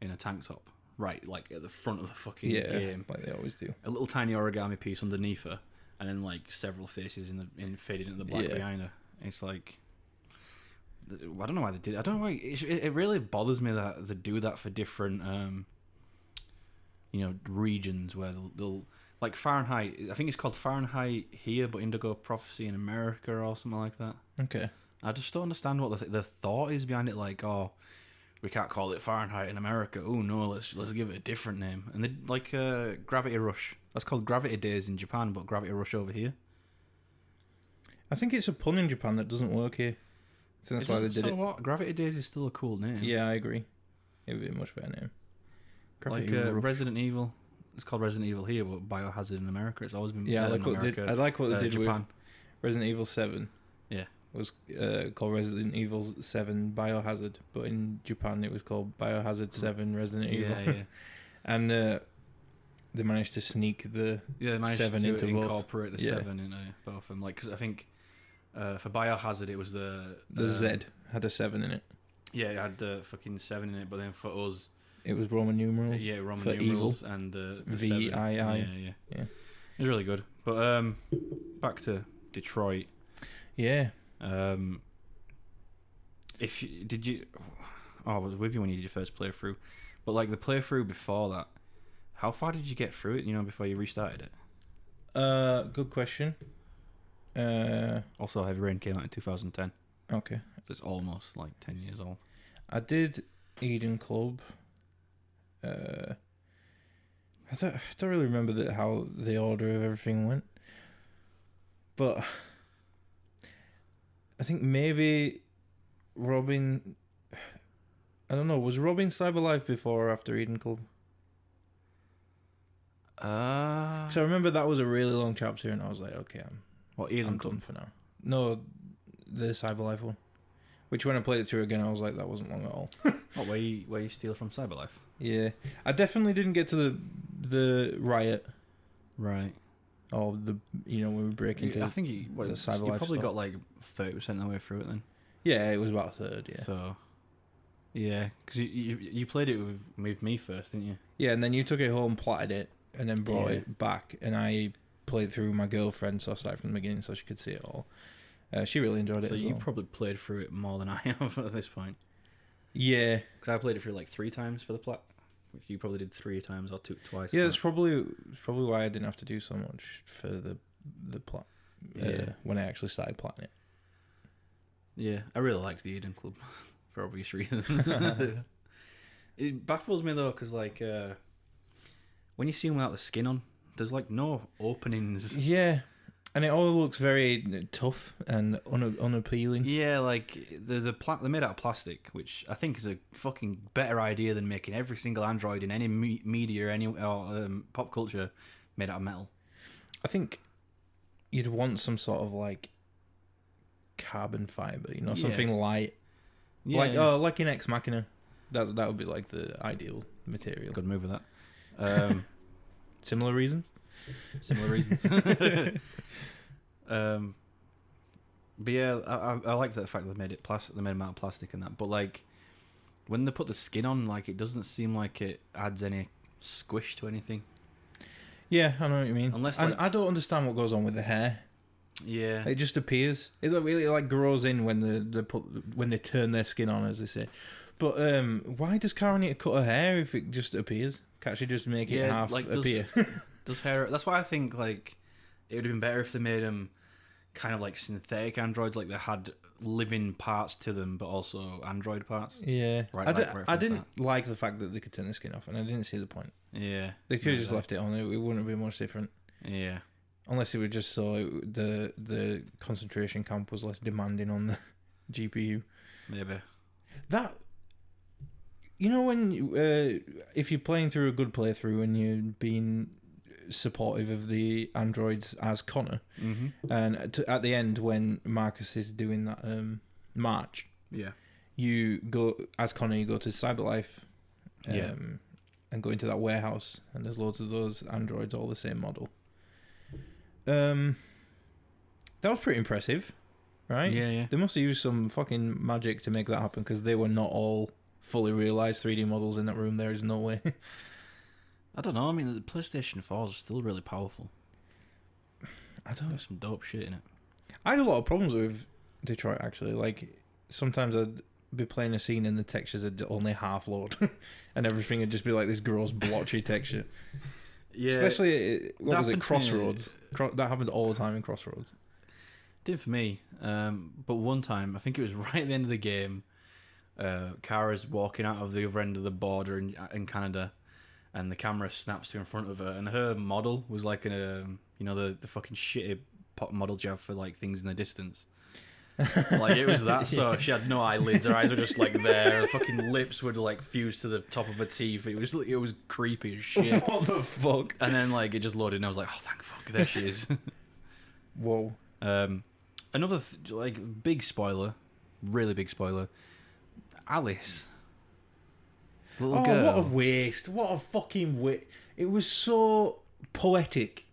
S2: in a tank top. Right, like at the front of the fucking game.
S1: Like they always do.
S2: A little tiny origami piece underneath her, and then like several faces in faded into the black behind her. It's like... I don't know why they did it. I don't know why it really bothers me that they do that for different regions where they'll like Fahrenheit. I think it's called Fahrenheit here, but Indigo Prophecy in America or something like that.
S1: Okay.
S2: I just don't understand what the thought is behind it. Like, oh, we can't call it Fahrenheit in America. Oh no, let's give it a different name. And they like Gravity Rush. That's called Gravity Days in Japan, but Gravity Rush over here.
S1: I think it's a pun in Japan that doesn't work here. So that's why they did it.
S2: What? Gravity Days is still a cool name.
S1: Yeah, I agree. It would be a much better name.
S2: Like Resident Evil. It's called Resident Evil here, but Biohazard in America. It's always been
S1: I like what they did
S2: Japan.
S1: With Resident Evil 7.
S2: Yeah.
S1: It was called Resident Evil 7 Biohazard, but in Japan it was called Biohazard 7 Resident Evil.
S2: Yeah.
S1: And they managed to sneak the 7 into both.
S2: Incorporate the 7 into both of them. Like, cause I think for Biohazard it was the
S1: Z had a 7 in it.
S2: Yeah, it had the fucking 7 in it, but then for us
S1: it was Roman numerals.
S2: Yeah, Roman numerals
S1: evil.
S2: And the
S1: VII.
S2: Yeah. It was really good. But back to Detroit.
S1: Yeah.
S2: I was with you when you did your first playthrough, but like the playthrough before that, how far did you get through it? Before you restarted it.
S1: Good question.
S2: Also, Heavy Rain came out in 2010.
S1: Okay,
S2: so it's almost like 10 years old.
S1: I did Eden Club. I don't really remember how the order of everything went, but I think maybe Robin. I don't know. Was Robin Cyberlife before or after Eden Club? Because I remember that was a really long chapter, and I was like, okay, I'm done for now. No, the Cyberlife one. Which when I played it through again, I was like, that wasn't long at all.
S2: Where you steal from Cyberlife?
S1: Yeah, I definitely didn't get to the riot.
S2: Right.
S1: Or when we break into.
S2: I think the Cyberlife. You probably got like 30% of the way through it then.
S1: Yeah, it was about a third. Yeah.
S2: So. Yeah, because you played it with me first, didn't you?
S1: Yeah, and then you took it home, platted it, and then brought it back, and I played through with my girlfriend, so I started from the beginning so she could see it all. She really enjoyed it. So you
S2: probably played through it more than I have at this point.
S1: Yeah,
S2: because I played it through like 3 times for the plat, which you probably did 3 times or twice.
S1: Yeah, that's probably why I didn't have to do so much for the plat. When I actually started platting it.
S2: Yeah, I really liked the Eden Club for obvious reasons. It baffles me though, because like when you see them without the skin on, there's like no openings.
S1: Yeah. And it all looks very tough and unappealing.
S2: Yeah, like they're made out of plastic, which I think is a fucking better idea than making every single android in any media or pop culture made out of metal. I
S1: think you'd want some sort of like carbon fiber, something light. Yeah, like in Ex Machina. That would be like the ideal material.
S2: Good move with that.
S1: Similar reasons.
S2: But yeah, I like the fact that they made it they made them out of plastic and that. But like, when they put the skin on, like it doesn't seem like it adds any squish to anything.
S1: Yeah, I know what you mean.
S2: Unless,
S1: and I don't understand what goes on with the hair.
S2: Yeah,
S1: it just appears. It really like grows in when they turn their skin on, as they say. But why does Kara need to cut her hair if it just appears? Can't she just make it half appear?
S2: Does hair? That's why I think like it would have been better if they made them kind of like synthetic androids, like they had living parts to them, but also android parts.
S1: Yeah, I didn't like the fact that they could turn the skin off, and I didn't see the point.
S2: Yeah,
S1: they could have just left it on. It wouldn't have been much different.
S2: Yeah,
S1: unless it were just so the concentration camp was less demanding on the GPU.
S2: Maybe
S1: that. When if you're playing through a good playthrough and you're being supportive of the androids as Connor, and at the end when Marcus is doing that march, you go as Connor. You go to Cyberlife, and go into that warehouse, and there's loads of those androids, all the same model. That was pretty impressive, right?
S2: Yeah.
S1: They must have used some fucking magic to make that happen because they were not all fully realised 3D models in that room. There is no way.
S2: I don't know. I mean, the PlayStation 4 is still really powerful.
S1: There's
S2: some dope shit in it.
S1: I had a lot of problems with Detroit, actually. Like, sometimes I'd be playing a scene and the textures would only half load. And everything would just be like this gross, blotchy texture. Yeah. Especially, Crossroads? That happened all the time in Crossroads.
S2: Did for me. But one time, I think it was right at the end of the game, Kara's walking out of the other end of the border in Canada, and the camera snaps to in front of her, and her model was like the fucking shitty pop model you have for like things in the distance. Like it was that. So she had no eyelids. Her eyes were just like there. Her fucking lips would like fuse to the top of her teeth. It was creepy as shit.
S1: What the fuck?
S2: And then like it just loaded, and I was like, oh thank fuck, there she is.
S1: Whoa.
S2: Another big spoiler, really big spoiler. Alice. Little girl.
S1: What a waste. What a fucking waste. It was so poetic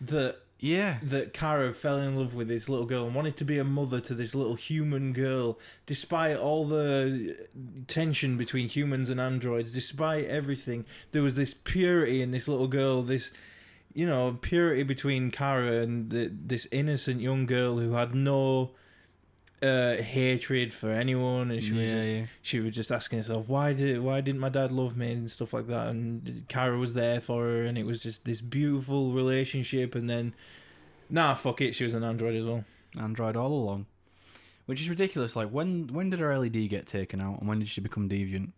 S1: that Kara fell in love with this little girl and wanted to be a mother to this little human girl, despite all the tension between humans and androids, despite everything. There was this purity in this little girl, this, purity between Kara and this innocent young girl who had no hatred for anyone, and she was just asking herself, why didn't my dad love me and stuff like that, and Kara was there for her, and it was just this beautiful relationship. And then fuck it, she was an android as well.
S2: Android all along, which is ridiculous. Like when did her LED get taken out, and when did she become deviant?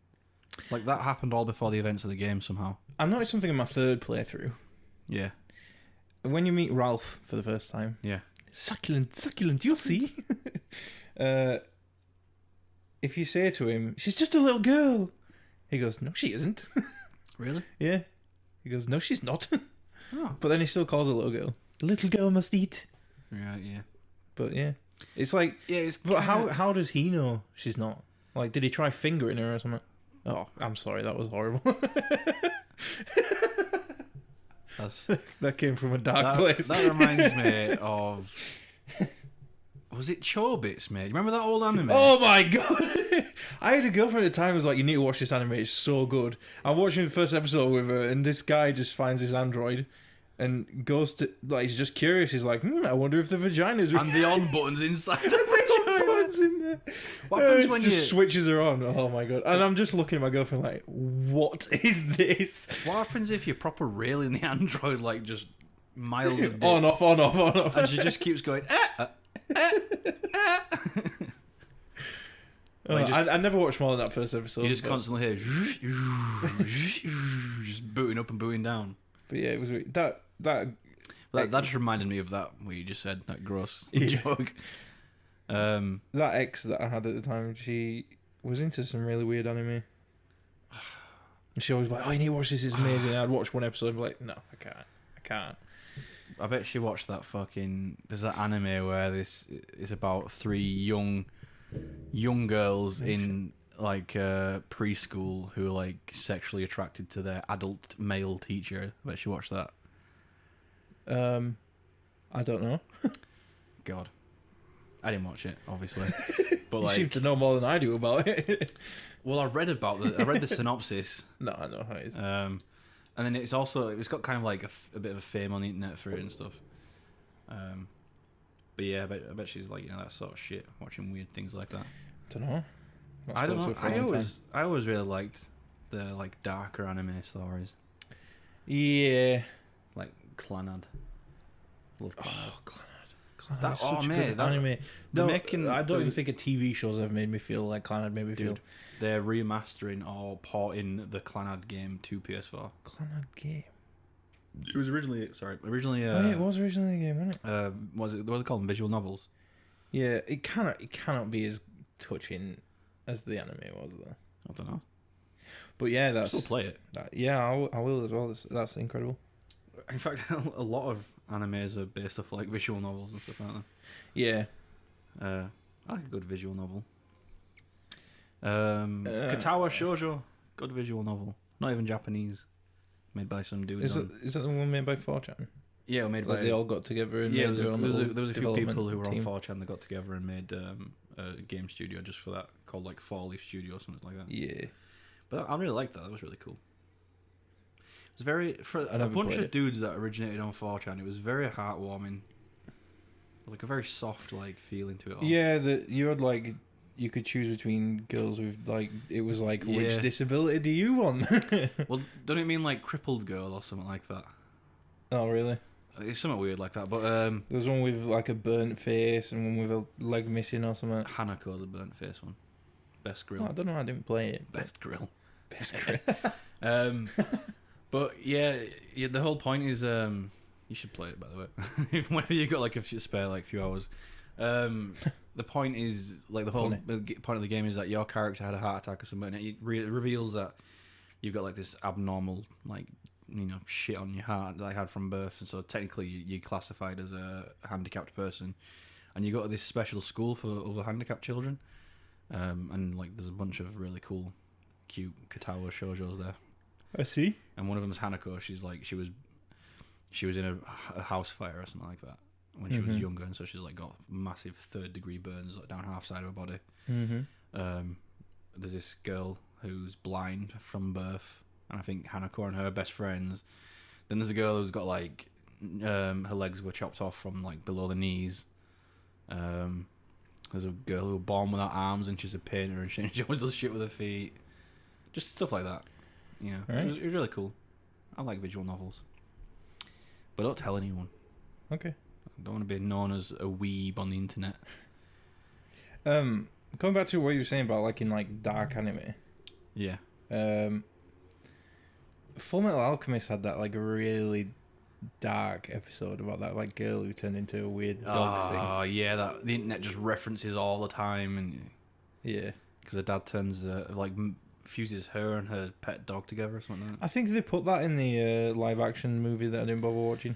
S2: Like that happened all before the events of the game somehow.
S1: I noticed something in my third playthrough.
S2: Yeah.
S1: When you meet Ralph for the first time.
S2: Yeah.
S1: Succulent, you'll see. If you say to him, she's just a little girl. He goes, no, she isn't.
S2: Really?
S1: Yeah. He goes, no, she's not.
S2: Oh.
S1: But then he still calls her a little girl. The little girl must eat.
S2: Right, yeah.
S1: But yeah. It's like,
S2: Yeah, it's
S1: but how does he know she's not? Like, did he try fingering her or something? Oh, I'm sorry, that was horrible. That came from a dark place.
S2: That reminds me of... Was it Chobits, mate? Remember that old anime?
S1: Oh my god! I had a girlfriend at the time who was like, you need to watch this anime, it's so good. I'm watching the first episode with her, and this guy just finds this android and goes to, like, he's just curious. He's like, I wonder if the vagina's...
S2: And the on button's inside the
S1: the buttons in there.
S2: What happens when
S1: just switches her on? Oh my god! And I'm just looking at my girlfriend like, what is this?
S2: What happens if you're proper railing the android like just miles of dick?
S1: On off.
S2: And she just keeps going, Like,
S1: I never watched more than that first episode.
S2: You just constantly hear just booting up and booting down.
S1: But yeah, it was that
S2: just reminded me of that what you just said, that gross joke.
S1: That ex that I had at the time, she was into some really weird anime. And she always was like, oh, you need to watch this, it's amazing. And I'd watch one episode and be like, no, I can't.
S2: I bet she watched that fucking... There's that anime where this is about three young girls in like preschool who are like sexually attracted to their adult male teacher. I bet she watched that.
S1: I don't know.
S2: God. I didn't watch it, obviously. But
S1: You seem to know more than I do about it.
S2: Well, I read the synopsis.
S1: No, I know how it is.
S2: And then it's got kind of like a bit of a fame on the internet for it and stuff. But yeah, I bet she's like, that sort of shit, watching weird things like that.
S1: Don't know.
S2: I don't know. I always really liked the like darker anime stories.
S1: Yeah.
S2: Like Clannad. Love Clannad.
S1: Oh, Clannad. That's such a good anime. I don't even think a TV show's ever made me feel like Clannad made me feel.
S2: They're remastering or porting the Clannad game to PS4.
S1: Clannad game.
S2: It was originally.
S1: it was originally a game, wasn't it?
S2: What do they call them? Visual novels.
S1: Yeah, it cannot be as touching as the anime was, though.
S2: I don't know.
S1: But yeah,
S2: I'll still play it.
S1: I will as well. That's incredible.
S2: In fact, a lot of animes are based off like visual novels and stuff like that.
S1: Yeah.
S2: I like a good visual novel. Katawa Shoujo, good visual novel. Not even Japanese. Made by some dudes.
S1: Is that the one made by 4chan?
S2: Yeah, made by...
S1: They all got together and made their own
S2: there was a few people who were
S1: team.
S2: on 4chan that got together and made a game studio just for that, called like Folly Studio or something like that.
S1: Yeah.
S2: But I really liked that. That was really cool. It was very... For a bunch of dudes that originated on 4chan, it was very heartwarming. Like a very soft like feeling to it all.
S1: Yeah, you had like... You could choose between girls with like... It was like, which disability do you want?
S2: Well, don't it mean like crippled girl or something like that?
S1: Oh, really?
S2: It's something weird like that, but...
S1: There's one with like a burnt face and one with a leg missing or something.
S2: Hanako, the burnt face one. Best grill.
S1: Oh, I don't know, I didn't play it.
S2: Best grill.
S1: Best grill.
S2: But yeah, the whole point is... you should play it, by the way. Whenever you've got like a few hours. The point is, like, the whole point of the game is that your character had a heart attack or something, and it reveals that you've got like this abnormal, like, shit on your heart that I had from birth, and so technically you're classified as a handicapped person, and you go to this special school for other handicapped children, and like there's a bunch of really cool, cute Katawa shoujos there.
S1: I see.
S2: And one of them's Hanako. She's like she was in a house fire or something like that when she was younger, and so she's like got massive 3rd-degree burns like down half side of her body. There's this girl who's blind from birth, and I think Hanako and her are best friends. Then there's a girl who's got like her legs were chopped off from like below the knees. There's a girl who was born without arms and she's a painter and she always does shit with her feet. Just stuff like that.
S1: Right.
S2: It was really cool. I like visual novels. But don't tell anyone.
S1: Okay.
S2: I don't want to be known as a weeb on the internet.
S1: Going back to what you were saying about like in like dark anime.
S2: Yeah.
S1: Full Metal Alchemist had that like really dark episode about that like girl who turned into a weird dog thing.
S2: Oh yeah, that the internet just references all the time, and
S1: Yeah,
S2: because her dad turns fuses her and her pet dog together or something like that.
S1: I think they put that in the live action movie that I didn't bother watching.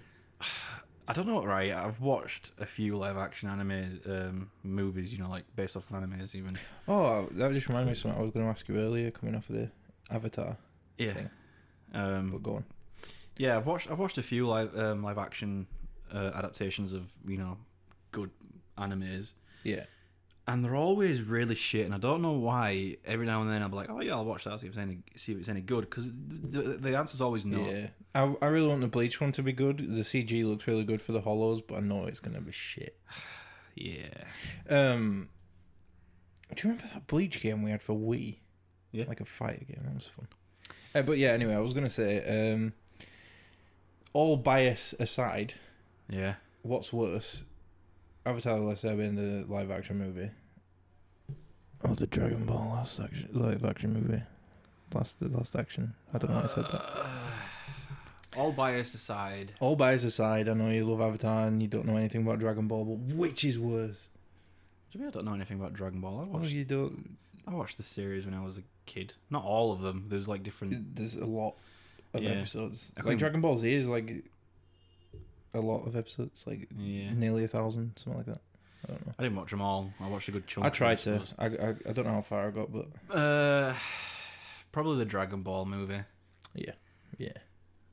S2: I don't know, right? I've watched a few live action anime movies, like based off of animes even.
S1: Oh, that just reminded me of something I was going to ask you earlier, coming off of the Avatar thing. But go on.
S2: Yeah, I've watched a few live action adaptations of good animes.
S1: Yeah.
S2: And they're always really shit, and I don't know why. Every now and then I'll be like, "Oh yeah, I'll watch that, see if it's any good." Because the answer's always no.
S1: Yeah, I really want the Bleach one to be good. The CG looks really good for the hollows, but I know it's gonna be shit.
S2: Yeah.
S1: Do you remember that Bleach game we had for Wii?
S2: Yeah.
S1: Like a fighter game. That was fun. But yeah, anyway, I was gonna say, all bias aside,
S2: Yeah.
S1: what's worse, Avatar: The Last Airbender, the live action movie, or the Dragon Ball live action movie? Last action. I don't know why I said that.
S2: All bias aside.
S1: All bias aside, I know you love Avatar and you don't know anything about Dragon Ball, but which is worse?
S2: Do you mean I don't know anything about Dragon Ball?
S1: You don't.
S2: I watched the series when I was a kid. Not all of them. There's like different.
S1: There's a lot of episodes.
S2: I
S1: Like Dragon Ball Z is like a lot of episodes, like nearly 1,000, something like that. I don't know.
S2: I didn't watch them all. I watched a good chunk.
S1: I tried to. I don't know how far I got, but
S2: probably the Dragon Ball movie.
S1: Yeah.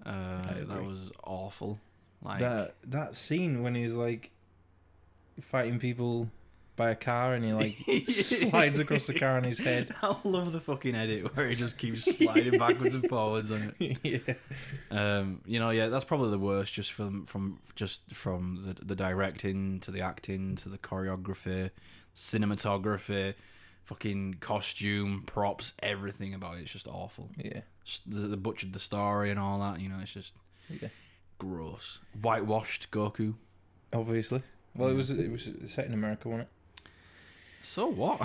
S2: That was awful. Like
S1: that scene when he's like fighting people by a car and he like slides across the car on his head.
S2: I love the fucking edit where he just keeps sliding backwards and forwards on it.
S1: Yeah.
S2: That's probably the worst. Just from the directing to the acting to the choreography, cinematography, fucking costume, props, everything about it's just awful.
S1: Yeah.
S2: The butchered the story and all that. It's just gross. Whitewashed Goku.
S1: Obviously. Well, it was set in America, wasn't it?
S2: So what?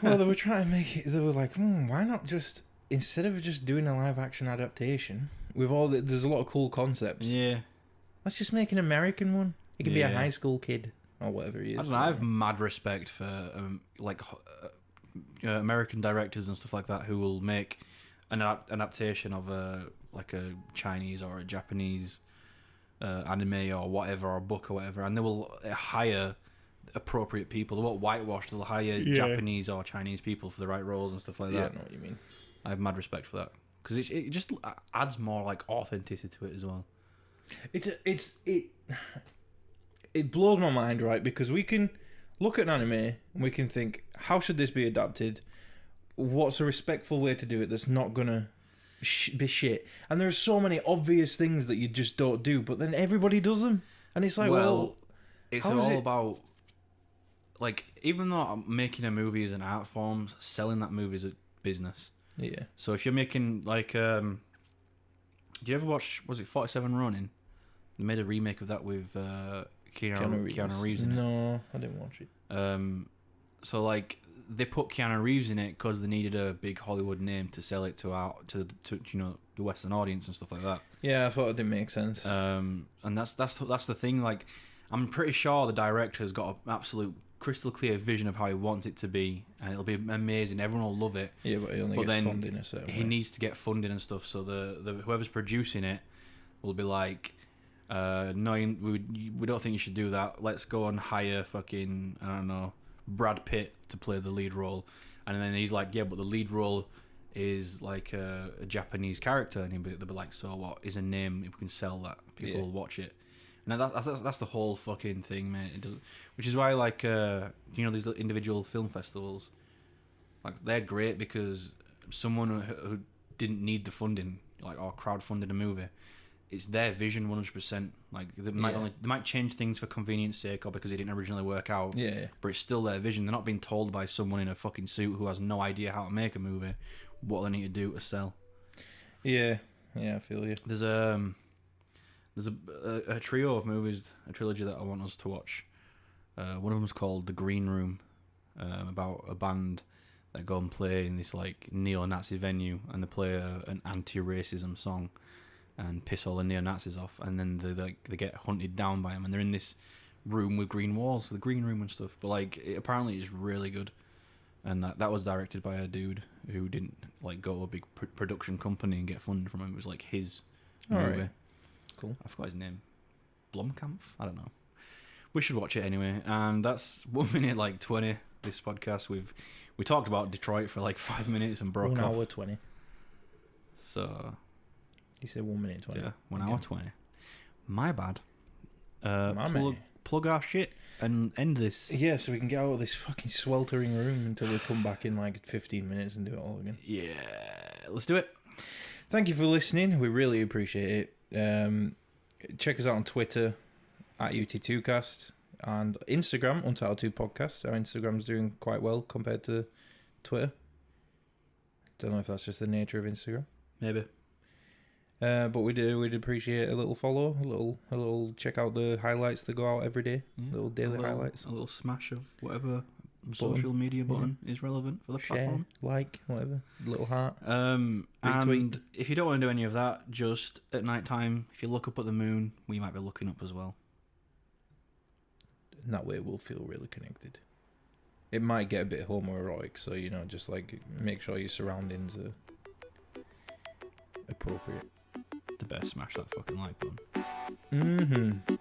S1: Well, they were trying to make it. They were like, why not just instead of just doing a live action adaptation with there's a lot of cool concepts.
S2: Yeah.
S1: Let's just make an American one. It can be a high school kid or whatever he is.
S2: I don't know. I have mad respect for American directors and stuff like that who will make an adaptation of a Chinese or a Japanese anime or whatever, or a book or whatever, and they will hire appropriate people. They won't whitewash. They'll hire Japanese or Chinese people for the right roles and stuff like that.
S1: Yeah, I know what you mean.
S2: I have mad respect for that because it just adds more like authenticity to it as well.
S1: It blows my mind, right? Because we can look at an anime and we can think, how should this be adapted? What's a respectful way to do it that's not gonna be shit? And there are so many obvious things that you just don't do, but then everybody does them, and it's like,
S2: it's all about like, even though making a movie is an art form, selling that movie is a business.
S1: Yeah.
S2: So if you're making like, do you ever watch? Was it 47 Ronin? They made a remake of that with Keanu Reeves in it.
S1: No, I didn't watch it.
S2: So like they put Keanu Reeves in it because they needed a big Hollywood name to sell it to the Western audience and stuff like that.
S1: Yeah, I thought it didn't make sense.
S2: And that's the thing. Like, I'm pretty sure the director has got an absolute crystal clear vision of how he wants it to be, and it'll be amazing. Everyone will love it.
S1: Yeah, but he only gets funding a certain way.
S2: He needs to get funding and stuff. So the whoever's producing it will be like, no, we don't think you should do that. Let's go and hire fucking, I don't know, Brad Pitt to play the lead role. And then he's like, yeah, but the lead role is like a Japanese character, and they'll be like, so what? Is a name, if we can sell that, people will watch it. And that's the whole fucking thing, man. It doesn't, which is why, like, these individual film festivals, like, they're great because someone who didn't need the funding, like, or crowdfunded a movie, it's their vision 100%. Like, they might change things for convenience sake or because it didn't originally work out.
S1: Yeah.
S2: But it's still their vision. They're not being told by someone in a fucking suit who has no idea how to make a movie what they need to do to sell.
S1: Yeah, I feel you.
S2: There's a trio of movies, a trilogy that I want us to watch. One of them's called The Green Room, about a band that go and play in this like neo-Nazi venue, and they play an anti-racism song and piss all the neo-Nazis off, and then they get hunted down by them, and they're in this room with green walls, the green room and stuff. But like, apparently it's really good, and that was directed by a dude who didn't like go to a big production company and get funding from him. It was like his movie.
S1: Right. Cool.
S2: I forgot his name. Blomkamp? I don't know. We should watch it anyway. And that's 1 minute like 20. This podcast we talked about Detroit for like 5 minutes and broke
S1: 1
S2: off.
S1: 1 hour 20.
S2: So
S1: You said 1 minute 20.
S2: yeah, 1 hour 20. My bad.
S1: My man.
S2: Plug our shit and end this.
S1: Yeah, so we can get out of this fucking sweltering room until we come back in like 15 minutes and do it all again.
S2: Yeah, let's do it.
S1: Thank you for listening. We really appreciate it. Check us out on Twitter at UT2cast and Instagram, Untitled-2 podcast. Our Instagram's doing quite well compared to Twitter. Don't know if that's just the nature of Instagram.
S2: Maybe.
S1: But we'd appreciate a little follow, a little check out the highlights that go out every day, little daily highlights.
S2: A little smash of whatever social media button is relevant for the platform.
S1: Like, whatever, little heart.
S2: And
S1: Retweet.
S2: if you don't want to do any of that, just at night time, if you look up at the moon, we might be looking up as well.
S1: And that way we'll feel really connected. It might get a bit homoerotic, so just like make sure your surroundings are appropriate.
S2: The best, smash that fucking like button.
S1: Mm-hmm.